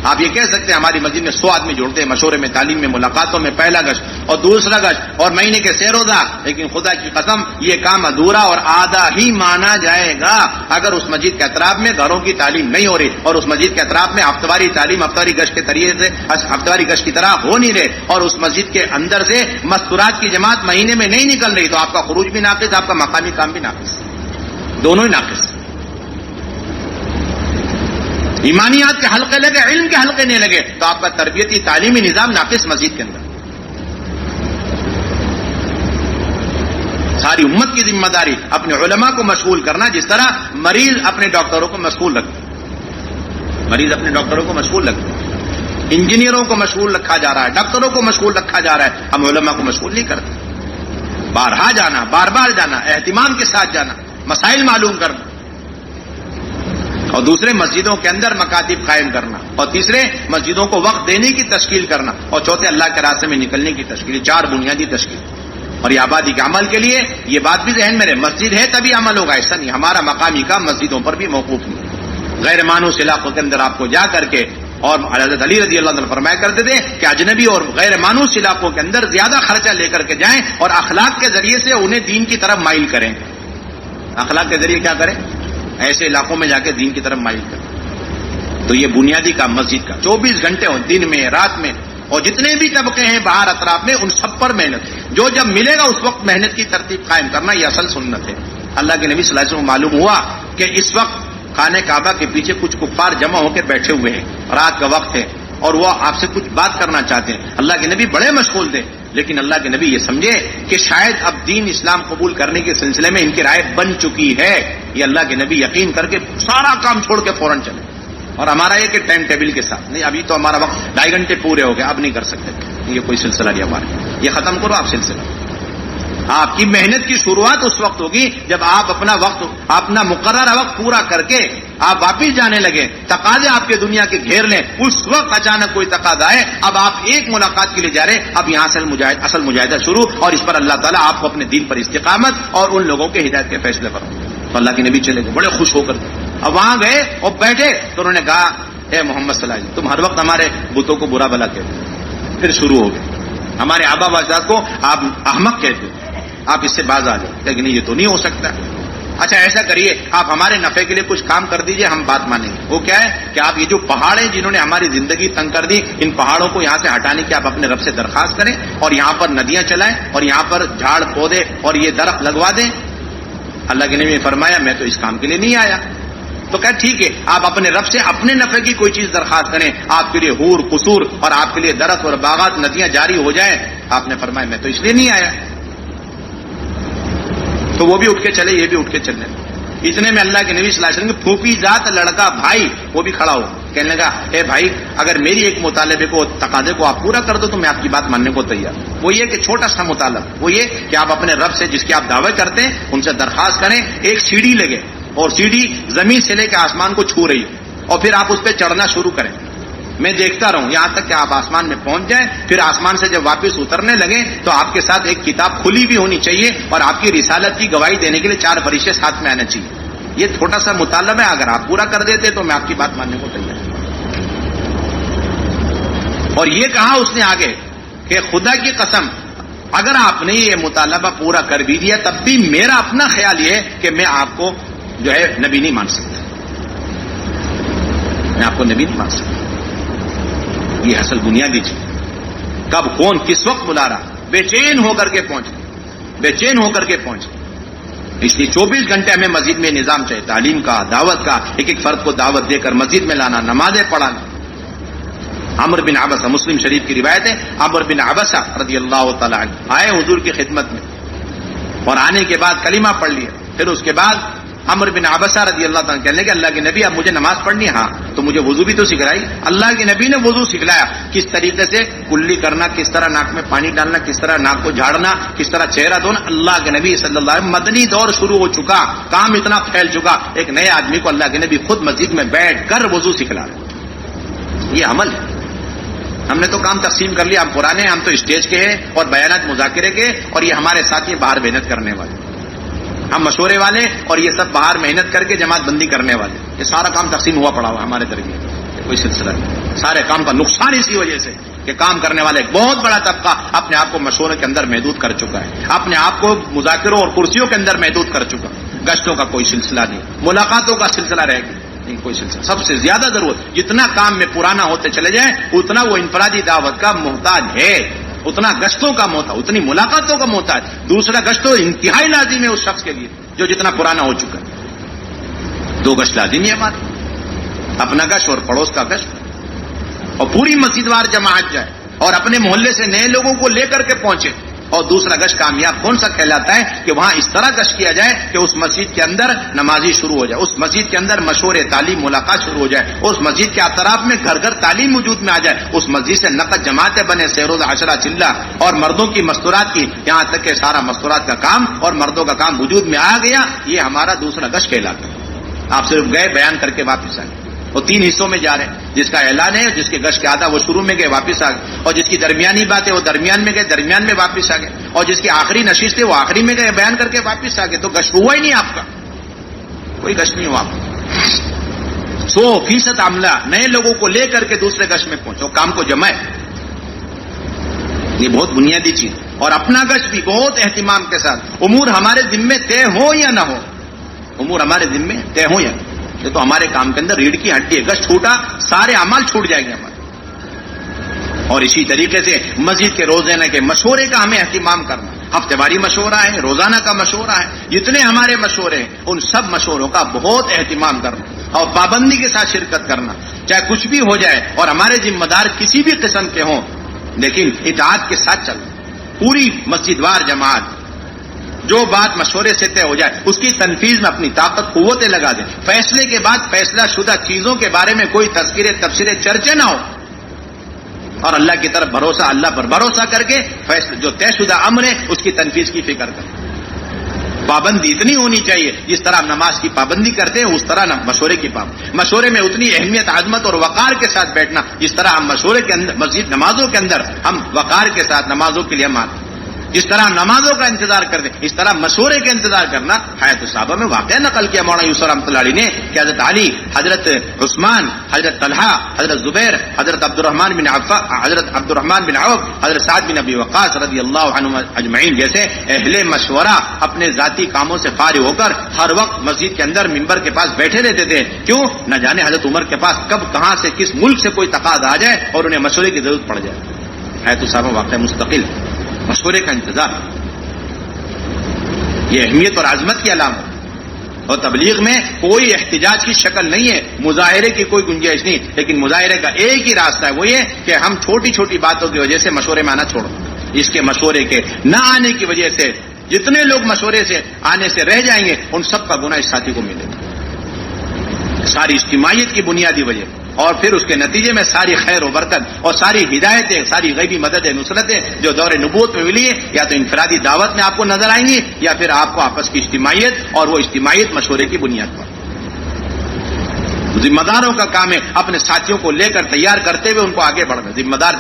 آپ یہ کہہ سکتے ہیں ہماری مسجد میں 100 آدمی جڑتے ہیں مشورے میں، تعلیم میں، ملاقاتوں میں، پہلا گشت اور دوسرا گشت اور مہینے کے سیر روزہ، لیکن خدا کی قسم یہ کام ادھورا اور آدھا ہی مانا جائے گا اگر اس مسجد کے اطراف میں گھروں کی تعلیم نہیں ہو رہی اور اس مسجد کے اطراف میں ہفتواری تعلیم ہفتواری گشت کے طریقے سے ہفتواری گشت کی طرح ہو نہیں رہے اور اس مسجد کے اندر سے مستورات کی جماعت مہینے میں نہیں نکل رہی، تو آپ کا خروج بھی ناقص، آپ کا مقامی کام بھی ناقص، دونوں ہی ناقص۔ ایمانیات کے حلقے لگے، علم کے حلقے نہیں لگے تو آپ کا تربیتی تعلیمی نظام ناقص مسجد کے اندر۔ ساری امت کی ذمہ داری اپنے علماء کو مشغول کرنا، جس طرح مریض اپنے ڈاکٹروں کو مشغول رکھتے، انجینئروں کو مشغول رکھا جا رہا ہے، ڈاکٹروں کو مشغول رکھا جا رہا ہے، ہم علماء کو مشغول نہیں کرتے۔ بارہا جانا، بار بار جانا، اہتمام کے ساتھ جانا، مسائل معلوم کرنا، اور دوسرے مسجدوں کے اندر مکاتب قائم کرنا، اور تیسرے مسجدوں کو وقت دینے کی تشکیل کرنا، اور چوتھے اللہ کے راستے میں نکلنے کی تشکیل، 4 بنیادی تشکیل۔ اور یہ آبادی کے عمل کے لیے یہ بات بھی ذہن میں رہے، مسجد ہے تبھی عمل ہوگا، ایسا نہیں، ہمارا مقامی کام مسجدوں پر بھی موقوف نہیں۔ غیر مانوس علاقوں کے اندر آپ کو جا کر کے، اور حضرت علی رضی اللہ عنہ فرمایا کرتے تھے کہ اجنبی اور غیر مانوس علاقوں کے اندر زیادہ خرچہ لے کر کے جائیں اور اخلاق کے ذریعے سے انہیں دین کی طرف مائل کریں۔ اخلاق کے ذریعے کیا کریں؟ ایسے علاقوں میں جا کے دین کی طرف مائل کریں۔ تو یہ بنیادی کام مسجد کا 24 گھنٹے ہو، دن میں، رات میں، اور جتنے بھی طبقے ہیں باہر اطراف میں، ان سب پر محنت، جو جب ملے گا اس وقت محنت کی ترتیب قائم کرنا، یہ اصل سنت ہے۔ اللہ کے نبی صلی اللہ علیہ وسلم کو معلوم ہوا کہ اس وقت خانہ کعبہ کے پیچھے کچھ کفار جمع ہو کے بیٹھے ہوئے ہیں، رات کا وقت ہے اور وہ آپ سے کچھ بات کرنا چاہتے ہیں۔ اللہ کے نبی بڑے مشغول تھے، لیکن اللہ کے نبی یہ سمجھے کہ شاید اب دین اسلام قبول کرنے کے سلسلے میں ان کی رائے بن چکی ہے، یہ اللہ کے نبی یقین کر کے سارا کام چھوڑ کے فوراً چلے، اور ہمارا یہ کہ ٹائم ٹیبل کے ساتھ نہیں، ابھی تو ہمارا وقت 2.5 گھنٹے پورے ہو گئے، اب نہیں کر سکتے، یہ کوئی سلسلہ نہیں ہمارا، یہ ختم کرو آپ سلسلہ۔ آپ کی محنت کی شروعات اس وقت ہوگی جب آپ اپنا مقررہ وقت پورا کر کے آپ واپس جانے لگے، تقاضے آپ کے دنیا کے گھیر لیں، اس وقت اچانک کوئی تقاضا ہے، اب آپ ایک ملاقات کے لیے جا رہے، اب یہاں سے اصل مجاہدہ شروع، اور اس پر اللہ تعالیٰ آپ کو اپنے دین پر استقامت اور ان لوگوں کے ہدایت کے فیصلے پر۔ تو اللہ کے نبی چلے گئے بڑے خوش ہو کر، اب وہاں گئے اور بیٹھے تو انہوں نے کہا اے محمد صلی اللہ علیہ وسلم، تم ہر وقت ہمارے بتوں کو برا بھلا کہتے ہو، پھر شروع ہو گئے، ہمارے آبا و اجداد کو آپ احمق کہتے ہو، آپ اس سے باز آ جائیں، لیکن یہ تو نہیں ہو سکتا۔ اچھا ایسا کریے، آپ ہمارے نفع کے لیے کچھ کام کر دیجئے، ہم بات مانیں گے۔ وہ کیا ہے کہ آپ یہ جو پہاڑ ہیں جنہوں نے ہماری زندگی تنگ کر دی، ان پہاڑوں کو یہاں سے ہٹانے کی آپ اپنے رب سے درخواست کریں، اور یہاں پر ندیاں چلائیں، اور یہاں پر جھاڑ پودے اور یہ درخت لگوا دیں۔ اللہ کے نبی نے فرمایا میں تو اس کام کے لیے نہیں آیا۔ تو کہا ٹھیک ہے، آپ اپنے رب سے اپنے نفع کی کوئی چیز درخواست کریں، آپ کے لیے حور قصور اور آپ کے لیے درخت اور باغات ندیاں جاری ہو جائیں۔ آپ نے فرمایا میں تو اس لیے نہیں آیا۔ تو وہ بھی اٹھ کے چلے، یہ بھی اٹھ کے چلنے۔ اتنے میں اللہ کے نبی صلی اللہ علیہ وسلم کے پھوپھی ذات لڑکا بھائی وہ بھی کھڑا ہو، کہنے لگا اے بھائی، اگر میری ایک مطالبے کو تقاضے کو آپ پورا کر دو تو میں آپ کی بات ماننے کو تیار ہوں۔ وہ یہ کہ چھوٹا سا مطالبہ، وہ یہ کہ آپ اپنے رب سے جس کے آپ دعوے کرتے ہیں ان سے درخواست کریں، ایک سیڑھی لگے اور سیڑھی زمین سے لے کے آسمان کو چھو رہی ہے، اور پھر آپ اس پہ چڑھنا شروع کریں، میں دیکھتا رہوں یہاں تک کہ آپ آسمان میں پہنچ جائیں، پھر آسمان سے جب واپس اترنے لگیں تو آپ کے ساتھ ایک کتاب کھلی بھی ہونی چاہیے، اور آپ کی رسالت کی گواہی دینے کے لیے 4 فرشتے ساتھ میں آنا چاہیے۔ یہ چھوٹا سا مطالبہ ہے، اگر آپ پورا کر دیتے تو میں آپ کی بات ماننے کو تیار ہوں۔ اور یہ کہا اس نے آگے کہ خدا کی قسم اگر آپ نے یہ مطالبہ پورا کر بھی دیا تب بھی میرا اپنا خیال یہ ہے کہ میں آپ کو جو ہے نبی نہیں مان سکتا، میں آپ کو نبی نہیں مان سکتا۔ یہ اصل بنیادی چیز، کب کون کس وقت بلا رہا، بے چین ہو کر کے پہنچے، بے چین ہو کر کے پہنچے۔ اس لیے 24 گھنٹے ہمیں مسجد میں نظام چاہیے، تعلیم کا، دعوت کا، ایک ایک فرد کو دعوت دے کر مسجد میں لانا، نمازیں پڑھانا۔ عمرو بن عبسہ، مسلم شریف کی روایت ہے، عمرو بن عبسہ رضی اللہ تعالیٰ عنہ آئے حضور کی خدمت میں، اور آنے کے بعد کلمہ پڑھ لیا۔ پھر اس کے بعد عمرو بن عبسہ رضی اللہ تعالیٰ کہنے کہ اللہ کے نبی اب مجھے نماز پڑھنی ہے۔ ہاں تو مجھے وضو بھی تو سکھلائی۔ اللہ کے نبی نے وضو سکھلایا، کس طریقے سے کلی کرنا، کس طرح ناک میں پانی ڈالنا، کس طرح ناک کو جھاڑنا، کس طرح چہرہ دھونا۔ اللہ کے نبی صلی اللہ علیہ وسلم، مدنی دور شروع ہو چکا، کام اتنا پھیل چکا، ایک نئے آدمی کو اللہ کے نبی خود مسجد میں بیٹھ کر وضو سکھلا رہے۔ یہ عمل ہے۔ ہم نے تو کام تقسیم کر لیا، ہم پرانے ہیں، ہم تو اسٹیج کے ہیں اور بیانات مذاکرے کے، اور یہ ہمارے ساتھی باہر محنت کرنے والے، ہم مشورے والے، اور یہ سب باہر محنت کر کے جماعت بندی کرنے والے۔ یہ سارا کام تقسیم ہوا پڑا ہوا ہمارے درمیان، کوئی سلسلہ نہیں۔ سارے کام کا نقصان اسی وجہ سے کہ کام کرنے والے ایک بہت بڑا طبقہ اپنے آپ کو مشورے کے اندر محدود کر چکا ہے، اپنے آپ کو مذاکروں اور کرسیوں کے اندر محدود کر چکا۔ گشتوں کا کوئی سلسلہ نہیں، ملاقاتوں کا سلسلہ رہ گیا نہیں، کوئی سلسلہ۔ سب سے زیادہ ضرورت جتنا کام میں پرانا ہوتے چلے جائیں اتنا وہ انفرادی دعوت کا محتاج ہے، اتنا گشتوں کا محتاج، اتنی ملاقاتوں کا محتاج۔ دوسرا گشت تو انتہائی لازم ہے اس شخص کے لیے جو جتنا پرانا ہو چکا ہے۔ 2 گشت لازمی ہے ہمارے، اپنا گشت اور پڑوس کا گشت، اور پوری مسجد وار جماعت جائے اور اپنے محلے سے نئے لوگوں کو لے کر کے پہنچے۔ اور دوسرا گشت کامیاب کون سا کہلاتا ہے کہ وہاں اس طرح گشت کیا جائے کہ اس مسجد کے اندر نمازی شروع ہو جائے، اس مسجد کے اندر مشورے، تعلیم، ملاقات شروع ہو جائے، اس مسجد کے اطراف میں گھر گھر تعلیم وجود میں آ جائے، اس مسجد سے نقد جماعتیں بنے، سیروز عشرہ چلہ، اور مردوں کی مستورات کی، یہاں تک کہ سارا مستورات کا کام اور مردوں کا کام وجود میں آ گیا۔ یہ ہمارا دوسرا گشت کہلاتا ہے۔ آپ صرف گئے، بیان کر کے واپس آئے، وہ 3 حصوں میں جا رہے ہیں، جس کا اعلان ہے، جس کے گشت کے آدھا وہ شروع میں گئے واپس آ گئے، اور جس کی درمیانی بات ہے وہ درمیان میں گئے، درمیان میں واپس آ گئے، اور جس کی آخری نشست ہے وہ آخری میں گئے، بیان کر کے واپس آ گئے۔ تو گشت ہوا ہی نہیں آپ کا، کوئی گشت نہیں ہوا آپ کا۔ 100% عملہ نئے لوگوں کو لے کر کے دوسرے گشت میں پہنچو، کام کو جمائے۔ یہ بہت بنیادی چیز، اور اپنا گشت بھی بہت اہتمام کے ساتھ، امور ہمارے ذمے طے ہو یا نہ ہو، امور ہمارے ذمے طے ہو یا نہ، یہ تو ہمارے کام کے اندر ریڑھ کی ہڈی ہے۔ گشت چھوٹا سارے اعمال چھوٹ جائیں گے ہمارے۔ اور اسی طریقے سے مسجد کے روزانہ کے مشورے کا ہمیں اہتمام کرنا، ہفتے واری مشورہ ہے، روزانہ کا مشورہ ہے، جتنے ہمارے مشورے ہیں ان سب مشوروں کا بہت اہتمام کرنا اور پابندی کے ساتھ شرکت کرنا، چاہے کچھ بھی ہو جائے اور ہمارے ذمہ دار کسی بھی قسم کے ہوں، لیکن اطاعت کے ساتھ چلنا، پوری مسجد وار جماعت۔ جو بات مشورے سے طے ہو جائے اس کی تنفیذ میں اپنی طاقت قوتیں لگا دیں. فیصلے کے بعد فیصلہ شدہ چیزوں کے بارے میں کوئی تذکرے تبصرے چرچے نہ ہو, اور اللہ کی طرف بھروسہ, اللہ پر بھروسہ کر کے فیصلہ جو طے شدہ امر ہے اس کی تنفیذ کی فکر کریں. پابندی اتنی ہونی چاہیے جس طرح ہم نماز کی پابندی کرتے ہیں اس طرح مشورے کی پابندی, مشورے میں اتنی اہمیت, عظمت اور وقار کے ساتھ بیٹھنا جس طرح ہم مشورے کے اندر مسجد نمازوں کے اندر ہم وقار کے ساتھ نمازوں کے لیے ہم آتے ہیں, جس طرح نمازوں کا انتظار کرتے اس طرح مشورے کا انتظار کرنا. حیات الصحابہ میں واقعہ نقل کیا مولانا یوسف رحمۃ اللہ علیہ نے کہ حضرت علی, حضرت عثمان, حضرت طلحہ, حضرت زبیر, حضرت عبد الرحمن بن عوف, حضرت سعد بن ابی وقاص رضی اللہ عنہ اجمعین جیسے اہل مشورہ اپنے ذاتی کاموں سے فارغ ہو کر ہر وقت مسجد کے اندر ممبر کے پاس بیٹھے رہتے تھے. کیوں؟ نہ جانے حضرت عمر کے پاس کب کہاں سے کس ملک سے کوئی تقاضا آ جائے اور انہیں مشورے کی ضرورت پڑ جائے. حیات الصحابہ واقعہ مستقل مشورے کا انتظار, یہ اہمیت اور عظمت کی علامت. اور تبلیغ میں کوئی احتجاج کی شکل نہیں ہے, مظاہرے کی کوئی گنجائش نہیں, لیکن مظاہرے کا ایک ہی راستہ ہے, وہ یہ کہ ہم چھوٹی چھوٹی باتوں کی وجہ سے مشورے میں آنا چھوڑ دیں. اس کے مشورے کے نہ آنے کی وجہ سے جتنے لوگ مشورے سے آنے سے رہ جائیں گے ان سب کا گناہ اس ساتھی کو ملے گا, ساری اجتماعیت کی بنیادی وجہ. اور پھر اس کے نتیجے میں ساری خیر و برکت اور ساری ہدایتیں, ساری غیبی مددیں, نصرتیں جو دور نبوت میں ملی ہے یا تو انفرادی دعوت میں آپ کو نظر آئیں گی یا پھر آپ کو آپس کی اجتماعیت, اور وہ اجتماعیت مشورے کی بنیاد پر. ذمہ داروں کا کام ہے اپنے ساتھیوں کو لے کر تیار کرتے ہوئے ان کو آگے بڑھنا. ذمہ دار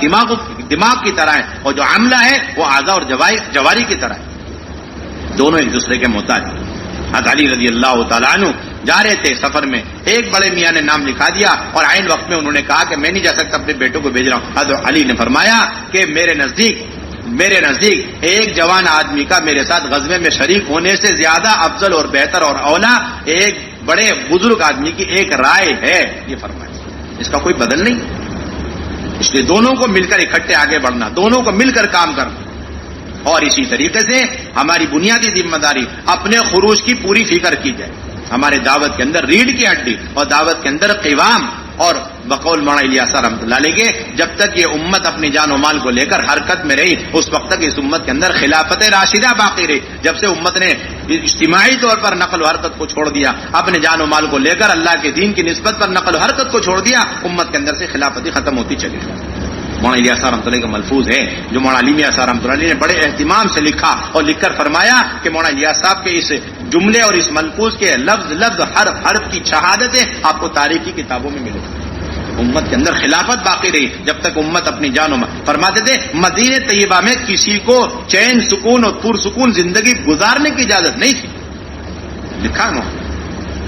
دماغ کی طرح ہے اور جو عملہ ہے وہ اعضاء اور جواری کی طرح ہے, دونوں ایک دوسرے کے محتاج. حضرت علی رضی اللہ تعالیٰ عنہ جا رہے تھے سفر میں, ایک بڑے میاں نے نام لکھا دیا اور عین وقت میں انہوں نے کہا کہ میں نہیں جا سکتا, اپنے بیٹوں کو بھیج رہا ہوں. حضرت علی نے فرمایا کہ میرے نزدیک ایک جوان آدمی کا میرے ساتھ غزوے میں شریک ہونے سے زیادہ افضل اور بہتر اور اولا ایک بڑے بزرگ آدمی کی ایک رائے ہے. یہ فرمایا, اس کا کوئی بدل نہیں. اس لیے دونوں کو مل کر اکٹھے آگے بڑھنا, دونوں کو مل کر کام کرنا. اور اسی طریقے سے ہماری بنیادی ذمہ داری اپنے خروج کی پوری فکر کی جائے. ہمارے دعوت کے اندر ریڑھ کی ہڈی اور دعوت کے اندر قوام, اور بقول مولانا الیاس رحمۃ اللہ علیہ کے جب تک یہ امت اپنی جان و مال کو لے کر حرکت میں رہی اس وقت تک اس امت کے اندر خلافت راشدہ باقی رہی. جب سے امت نے اجتماعی طور پر نقل و حرکت کو چھوڑ دیا, اپنے جان و مال کو لے کر اللہ کے دین کی نسبت پر نقل و حرکت کو چھوڑ دیا, امت کے اندر سے خلافتی ختم ہوتی چلی گئی. مولانا الیاس رحمۃ اللہ کا ملفوظ ہے جو مولانا علی میاں رحمۃ اللہ علیہ نے بڑے اہتمام سے لکھا اور لکھ کر فرمایا کہ مولانا الیاس صاحب کے اس جملے اور اس ملفوظ کے لفظ حرف کی شہادتیں آپ کو تاریخی کتابوں میں ملے. امت کے اندر خلافت باقی رہی جب تک امت اپنی جان و مال. فرماتے تھے مدینہ طیبہ میں کسی کو چین سکون اور پرسکون زندگی گزارنے کی اجازت نہیں تھی. لکھا نا,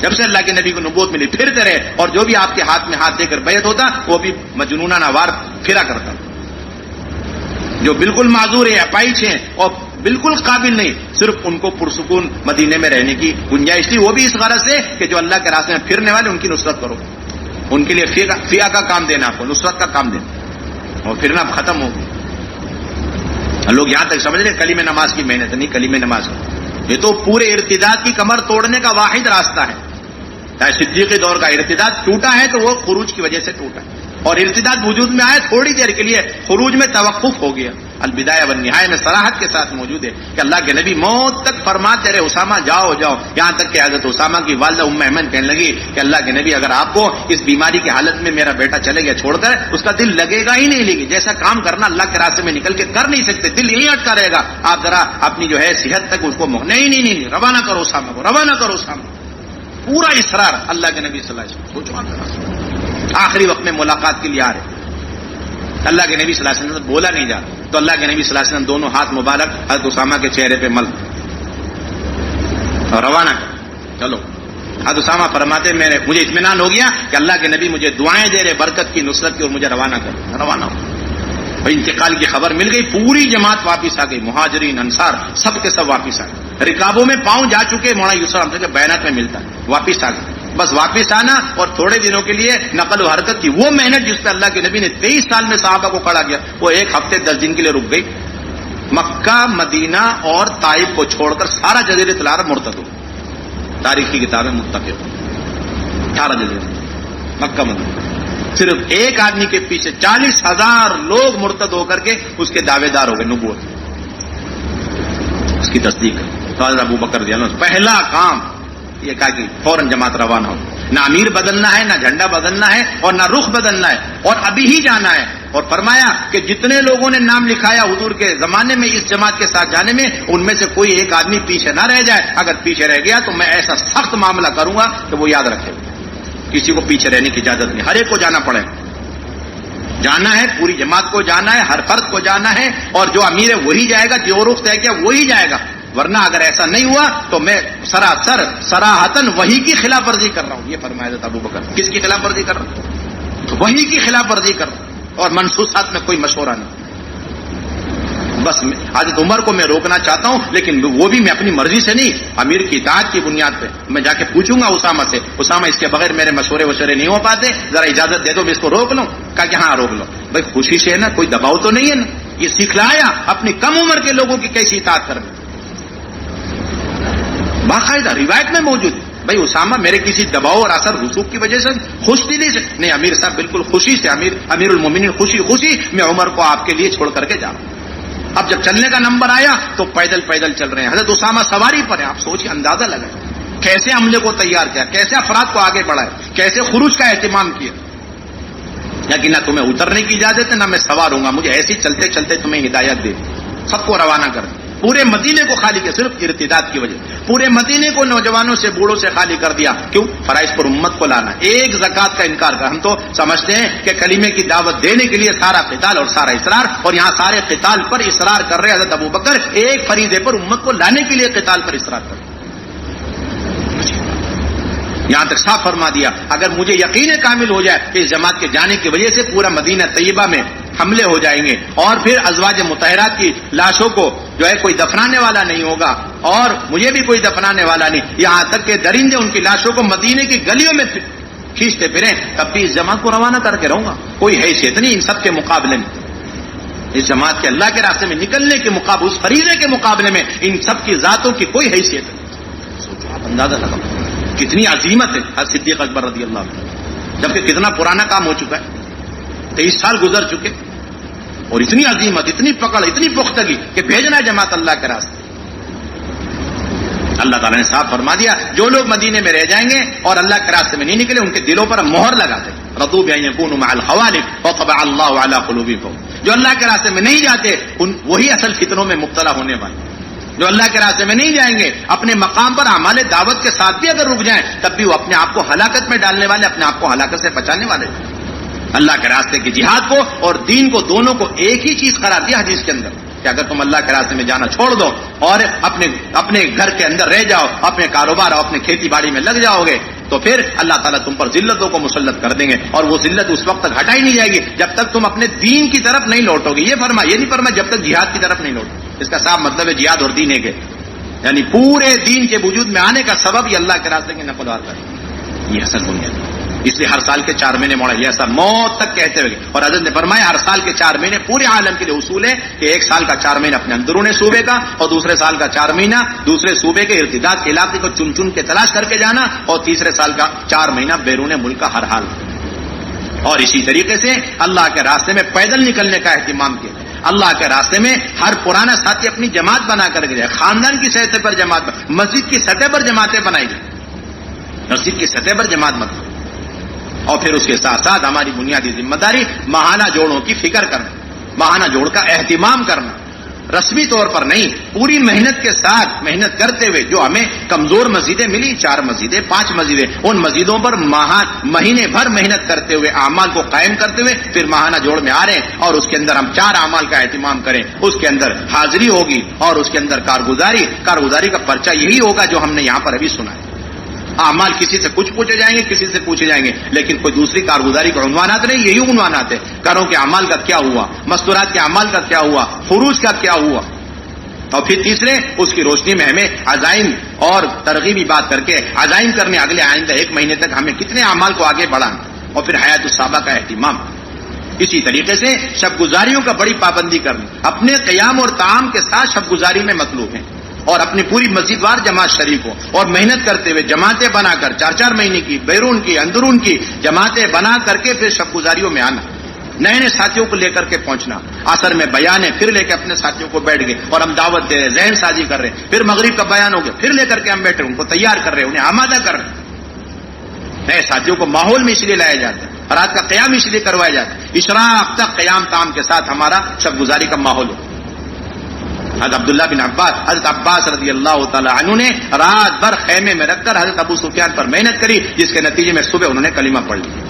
جب سے اللہ کے نبی کو نبوت ملی پھرتے رہے, اور جو بھی آپ کے ہاتھ میں ہاتھ دے کر بیعت ہوتا وہ بھی مجنونہ نوار پھرا کرتا. جو بالکل معذور ہے, اپائچ ہیں اور بالکل قابل نہیں, صرف ان کو پرسکون مدینے میں رہنے کی گنجائش تھی, وہ بھی اس غرض سے کہ جو اللہ کے راستے میں پھرنے والے ان کی نصرت کرو, ان کے لیے فیا کا کام دینا, آپ کو نصرت کا کام دینا, اور پھرنا ختم ہو گیا. لوگ یہاں تک سمجھ رہے کلیم نماز کی محنت نہیں, کلیم نماز یہ تو پورے ارتداد کی کمر توڑنے کا واحد راستہ ہے. صدیقی دور کا ارتداد ٹوٹا ہے تو وہ خروج کی وجہ سے ٹوٹا ہے, اور ارتداد وجود میں آئے تھوڑی دیر کے لیے خروج میں توقف ہو گیا. البدایہ والنہایہ میں صراحت کے ساتھ موجود ہے کہ اللہ کے نبی موت تک فرماتے رہے اسامہ جاؤ جاؤ, یہاں تک کہ حضرت اسامہ کی والدہ ام ایمن کہنے لگی کہ اللہ کے نبی اگر آپ کو اس بیماری کی حالت میں میرا بیٹا چلے گیا چھوڑ کر, اس کا دل لگے گا ہی نہیں, لگے جیسا کام کرنا اللہ کے راستے میں نکل کے کر نہیں سکتے, دل یہی اٹکا رہے گا, آپ ذرا اپنی جو ہے صحت تک اس کو نہیں روانہ کرو اسامہ کو, روانہ کرو اسامہ. پورا اصرار اللہ کے نبی صلی اللہ علیہ وسلم. آخری وقت میں ملاقات کے لیے آ رہے, اللہ کے نبی صلی اللہ علیہ وسلم بولا نہیں جا رہا, تو اللہ کے نبی صلی اللہ علیہ وسلم دونوں ہاتھ مبارک حضرت اسامہ کے چہرے پہ مل اور روانہ کر. چلو, حضرت اسامہ فرماتے مجھے اطمینان ہو گیا کہ اللہ کے نبی مجھے دعائیں دے رہے برکت کی, نصرت کی, اور مجھے روانہ کر. روانہ ہو, انتقال کی خبر مل گئی, پوری جماعت واپس آ گئی, مہاجرین انصار سب کے سب واپس آ گئے. رکابوں میں پاؤں جا چکے, مولانا یوسف رحمۃ اللہ کے بیانات میں ملتا ہے, واپس آ گئے. بس واپس آنا اور تھوڑے دنوں کے لیے نقل و حرکت کی وہ محنت جس پہ اللہ کے نبی نے 23 سال میں صحابہ کو کھڑا کیا, وہ 1 ہفتے 10 دن کے لیے رک گئی. مکہ مدینہ اور طائف کو چھوڑ کر سارا جزیرۃ العرب مرتد ہو. تاریخی کتابیں متفق, سارا جزیرہ مکہ مدینہ, صرف ایک آدمی کے پیچھے 40,000 لوگ مرتد ہو کر کے اس کے دعوے دار ہو گئے, نبوت اس کی تصدیق ہے. تو حضرت ابو بکر رضی اللہ عنہ پہلا کام یہ کہا کہ فوراً جماعت روانہ ہو. نہ امیر بدلنا ہے، نہ جھنڈا بدلنا ہے، اور نہ رخ بدلنا ہے، اور ابھی ہی جانا ہے. اور فرمایا کہ جتنے لوگوں نے نام لکھایا حضور کے زمانے میں اس جماعت کے ساتھ جانے میں، ان میں سے کوئی ایک آدمی پیچھے نہ رہ جائے. اگر پیچھے رہ گیا تو میں ایسا سخت معاملہ کروں گا کہ وہ یاد رکھے. کسی کو پیچھے رہنے کی اجازت نہیں، ہر ایک کو جانا پڑے. جانا ہے، پوری جماعت کو جانا ہے، ہر فرد کو جانا ہے، اور جو امیر ہے وہی جائے گا، جو رخ طے کیا وہی جائے گا. ورنہ اگر ایسا نہیں ہوا تو میں سراسر صراحتاً وحی کی خلاف ورزی کر رہا ہوں. یہ فرمایا تھا ابو بکر. کس کی خلاف ورزی کر رہا ہوں؟ تو وحی کی خلاف ورزی کر رہا ہوں، اور منصوصات میں کوئی مشورہ نہیں. بس حضرت عمر کو میں روکنا چاہتا ہوں، لیکن وہ بھی میں اپنی مرضی سے نہیں، امیر کی اطاعت کی بنیاد پہ. میں جا کے پوچھوں گا اسامہ سے، اسامہ اس کے بغیر میرے مشورے نہیں ہو پاتے، ذرا اجازت دے دو میں اس کو روک لوں. کہا کہ ہاں روک لو. بھائی خوشی سے ہے نا، کوئی دباؤ تو نہیں ہے نا. یہ سکھلایا اپنی کم عمر کے لوگوں کی کیسی اطاعت کرنا. باقاعدہ روایت میں موجود ہے. بھائی اسامہ میرے کسی دباؤ اور اثر رسوخ کی وجہ سے، خوش دلی سے نہیں، امیر صاحب بالکل خوشی سے، امیر المومنین خوشی میں عمر کو آپ کے لیے چھوڑ کر کے جا رہا ہوں. اب جب چلنے کا نمبر آیا تو پیدل چل رہے ہیں. حضرت اسامہ سواری پر ہیں. آپ سوچیے، اندازہ لگائیں کیسے عملے کو تیار کیا، کیسے افراد کو آگے بڑھائے، کیسے خروج کا اہتمام کیا. لیکن نہ تمہیں اترنے کی اجازت ہے، نہ میں سوار ہوں گا، مجھے ایسی چلتے چلتے تمہیں ہدایت دے. سب کو روانہ کر دیا. پورے مدینے کو خالی کیا، صرف ارتداد کی وجہ. پورے مدینے کو نوجوانوں سے بوڑھوں سے خالی کر دیا. کیوں؟ فرائض پر امت کو لانا. ایک زکات کا انکار کر. ہم تو سمجھتے ہیں کہ کلمے کی دعوت دینے کے لیے سارا قتال اور سارا اصرار، اور یہاں سارے قتال پر اصرار کر رہے حضرت ابو بکر. ایک فریضے پر امت کو لانے کے لیے قتال پر اصرار کر رہے. یہاں تک صاف فرما دیا، اگر مجھے یقین کامل ہو جائے کہ اس جماعت کے جانے کی وجہ سے پورا مدینہ طیبہ میں حملے ہو جائیں گے، اور پھر ازواج مطہرات کی لاشوں کو جو ہے کوئی دفنانے والا نہیں ہوگا، اور مجھے بھی کوئی دفنانے والا نہیں، یہاں تک کہ درندے ان کی لاشوں کو مدینے کی گلیوں میں کھینچتے پھریں، تب بھی اس جماعت کو روانہ کر کے رہوں گا. کوئی حیثیت نہیں ان سب کے مقابلے میں. اس جماعت کے اللہ کے راستے میں نکلنے کے مقابلے، اس فریضے کے مقابلے میں ان سب کی ذاتوں کی کوئی حیثیت نہیں. سوچو، آپ اندازہ لگاؤ کتنی عظیمت ہے حضرت صدیق اکبر رضی اللہ عنہ. جبکہ کتنا پرانا کام ہو چکا ہے، 23 سال گزر چکے، اور اتنی عظیمت، اتنی پکڑ، اتنی پختگی کہ بھیجنا ہے جماعت اللہ کے راستے. اللہ تعالیٰ نے صاف فرما دیا، جو لوگ مدینے میں رہ جائیں گے اور اللہ کے راستے میں نہیں نکلے، ان کے دلوں پر مہر لگا دیں. رضوا بأن يكونوا مع الخوالف وطبع الله على قلوبهم. جو اللہ کے راستے میں نہیں جاتے وہی اصل فتنوں میں مبتلا ہونے والے. جو اللہ کے راستے میں نہیں جائیں گے، اپنے مقام پر اعمال دعوت کے ساتھ بھی اگر رک جائیں، تب بھی وہ اپنے آپ کو ہلاکت میں ڈالنے والے، اپنے آپ کو ہلاکت سے بچانے والے. اللہ کے راستے کے جہاد کو اور دین کو، دونوں کو ایک ہی چیز قرار دیا حدیث کے اندر کہ اگر تم اللہ کے راستے میں جانا چھوڑ دو اور اپنے گھر کے اندر رہ جاؤ، اپنے کاروبار اور اپنے کھیتی باڑی میں لگ جاؤ گے، تو پھر اللہ تعالیٰ تم پر ذلتوں کو مسلط کر دیں گے، اور وہ ذلت اس وقت تک ہٹائی نہیں جائے گی جب تک تم اپنے دین کی طرف نہیں لوٹو گے. یہ نہیں فرما جب تک جہاد کی طرف نہیں لوٹو. اس کا صاف مطلب ہے جہاد اور دین ہے، یعنی پورے دین کے وجود میں آنے کا سبب یہ اللہ کے راستے کی نقل آتا ہے. یہ اصل بنیاد ہے. اس لیے ہر سال کے 4 مہینے موڑا، یہ ایسا موت تک کہتے ہوئے. اور حضرت نے فرمایا ہر سال کے 4 مہینے پورے عالم کے لیے اصول ہے کہ ایک سال کا 4 مہینہ اپنے اندرون صوبے کا، اور دوسرے سال کا 4 مہینہ دوسرے صوبے کے ارتداد کے علاقے کو چن چن کے تلاش کر کے جانا، اور تیسرے سال کا 4 مہینہ بیرون ملک کا ہر حال. اور اسی طریقے سے اللہ کے راستے میں پیدل نکلنے کا اہتمام کیا. اللہ کے راستے میں ہر پرانا ساتھی اپنی جماعت بنا کر کے جائے، خاندان کی سطح پر جماعت، مسجد کی سطح پر جماعتیں بنائی جائیں، مسجد کی سطح پر جماعت مت. اور پھر اس کے ساتھ ساتھ ہماری بنیادی ذمہ داری ماہانہ جوڑوں کی فکر کرنا، ماہانہ جوڑ کا اہتمام کرنا، رسمی طور پر نہیں، پوری محنت کے ساتھ محنت کرتے ہوئے. جو ہمیں کمزور مسجدیں ملی، 4 مسجدیں 5 مسجدیں، ان مسجدوں پر مہینے بھر محنت کرتے ہوئے، اعمال کو قائم کرتے ہوئے پھر ماہانہ جوڑ میں آ رہے ہیں، اور اس کے اندر ہم 4 اعمال کا اہتمام کریں. اس کے اندر حاضری ہوگی، اور اس کے اندر کارگزاری کا پرچہ یہی ہوگا جو ہم نے یہاں پر ابھی سنا ہے. اعمال کسی سے کچھ پوچھے جائیں گے، کسی سے پوچھے جائیں گے، لیکن کوئی دوسری کارگزاری کے عنوانات نہیں، یہی عنوانات ہیں. کروں کے اعمال کا کیا ہوا، مستورات کے اعمال کا کیا ہوا، خروج کا کیا ہوا. اور پھر تیسرے، اس کی روشنی میں ہمیں عزائم اور ترغیبی بات کر کے عزائم کرنے، اگلے آئندہ 1 مہینے تک ہمیں کتنے اعمال کو آگے بڑھانا، اور پھر حیات الصحابہ کا اہتمام. اسی طریقے سے شب گزاریوں کا بڑی پابندی کرنا، اپنے قیام اور طعام کے ساتھ شب گزاری میں مطلوب ہیں، اور اپنی پوری مسجد وار جماعت شریک ہو، اور محنت کرتے ہوئے جماعتیں بنا کر 4 مہینے کی، بیرون کی، اندرون کی جماعتیں بنا کر کے پھر شب گزاریوں میں آنا. نئے نئے ساتھیوں کو لے کر کے پہنچنا. عصر میں بیان ہے، پھر لے کے اپنے ساتھیوں کو بیٹھ گئے اور ہم دعوت دے رہے، ذہن سازی کر رہے ہیں. پھر مغرب کا بیان ہو گیا، پھر لے کر کے ہم بیٹھے، ان کو تیار کر رہے ہیں، انہیں آمادہ کر رہے ہیں. نئے ساتھیوں کو ماحول میں اس لیے لایا جاتا ہے، رات کا قیام اس لیے کروایا جاتا ہے، اشراق تک قیام تام کے ساتھ ہمارا شب گزاری کا ماحول ہو. حضرت عبداللہ بن عباس، حضرت عباس رضی اللہ تعالی عنہ نے رات بھر خیمے میں رکھ کر حضرت ابو سفیان پر محنت کری، جس کے نتیجے میں صبح انہوں نے کلمہ پڑھ لیا.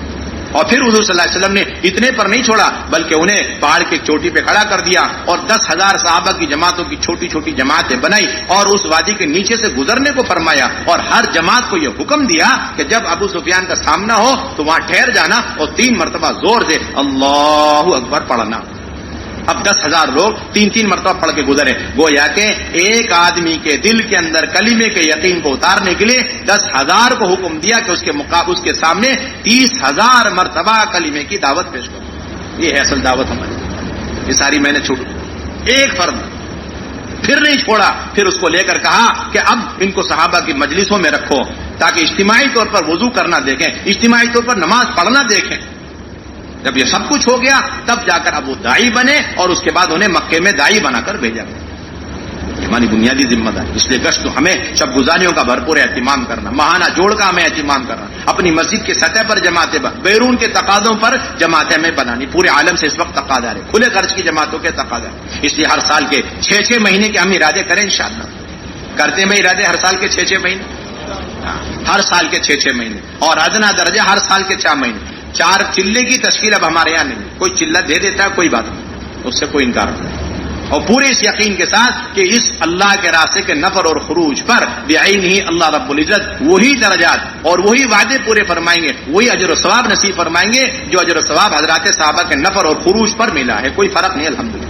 اور پھر حضور صلی اللہ علیہ وسلم نے اتنے پر نہیں چھوڑا، بلکہ انہیں پہاڑ کی چوٹی پہ کھڑا کر دیا اور 10,000 صحابہ کی جماعتوں کی چھوٹی چھوٹی جماعتیں بنائی اور اس وادی کے نیچے سے گزرنے کو فرمایا. اور ہر جماعت کو یہ حکم دیا کہ جب ابو سفیان کا سامنا ہو تو وہاں ٹھہر جانا اور 3 مرتبہ زور سے اللہ اکبر پڑھنا. اب 10,000 لوگ 3 مرتبہ پڑھ کے گزرے. گویا کہ ایک آدمی کے دل کے اندر کلمے کے یقین کو اتارنے کے لیے 10,000 کو حکم دیا کہ اس کے سامنے 30,000 مرتبہ کلمے کی دعوت پیش کرو. یہ ہے اصل دعوت ہماری. یہ ساری میں نے چھوڑ ایک فرض پھر نہیں چھوڑا. پھر اس کو لے کر کہا کہ اب ان کو صحابہ کی مجلسوں میں رکھو تاکہ اجتماعی طور پر وضو کرنا دیکھیں، اجتماعی طور پر نماز پڑھنا دیکھیں. جب یہ سب کچھ ہو گیا تب جا کر اب وہ داعی بنے اور اس کے بعد انہیں مکے میں داعی بنا کر بھیجا گیا. ہماری بنیادی ذمہ داری. اس لیے گشت ہمیں شب گزاریوں کا بھرپور اہتمام کرنا، ماہانہ جوڑ کا ہمیں اہتمام کرنا، اپنی مسجد کے سطح پر جماعتیں، بیرون کے تقاضوں پر جماعتیں ہمیں بنانی. پورے عالم سے اس وقت تقاضا ہے، کھلے خرچ کی جماعتوں کے تقاضا. اس لیے ہر سال کے 6 مہینے کے ہم ارادے کریں انشاءاللہ. کرتے میں ارادے ہر سال کے 6 مہینے، ہر سال کے 6 مہینے، اور ادنا درجہ ہر سال کے 4 مہینے. 4 چلے کی تشکیل اب ہمارے یہاں نہیں. کوئی چلہ دے دیتا ہے کوئی بات نہیں، اس سے کوئی انکار نہیں. اور پورے اس یقین کے ساتھ کہ اس اللہ کے راستے کے نفر اور خروج پر بعین ہی اللہ رب العزت وہی درجات اور وہی وعدے پورے فرمائیں گے، وہی اجر و ثواب نصیب فرمائیں گے جو اجر و ثواب حضرات صحابہ کے نفر اور خروج پر ملا ہے. کوئی فرق نہیں الحمدللہ.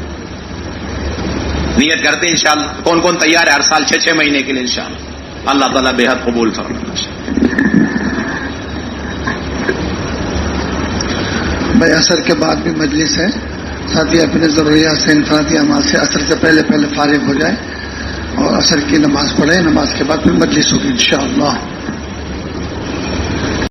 نیت کرتے ہیں انشاءاللہ. کون کون تیار ہے ہر سال 6 مہینے کے لیے انشاءاللہ؟ اللہ تعالیٰ بے حد قبول فرمائے. بھائی عصر کے بعد بھی مجلس ہے، ساتھی اپنے ضروریات سے انفرادی اعمال سے عصر سے پہلے فارغ ہو جائے اور عصر کی نماز پڑھیں. نماز کے بعد پھر مجلس ہوگی انشاءاللہ.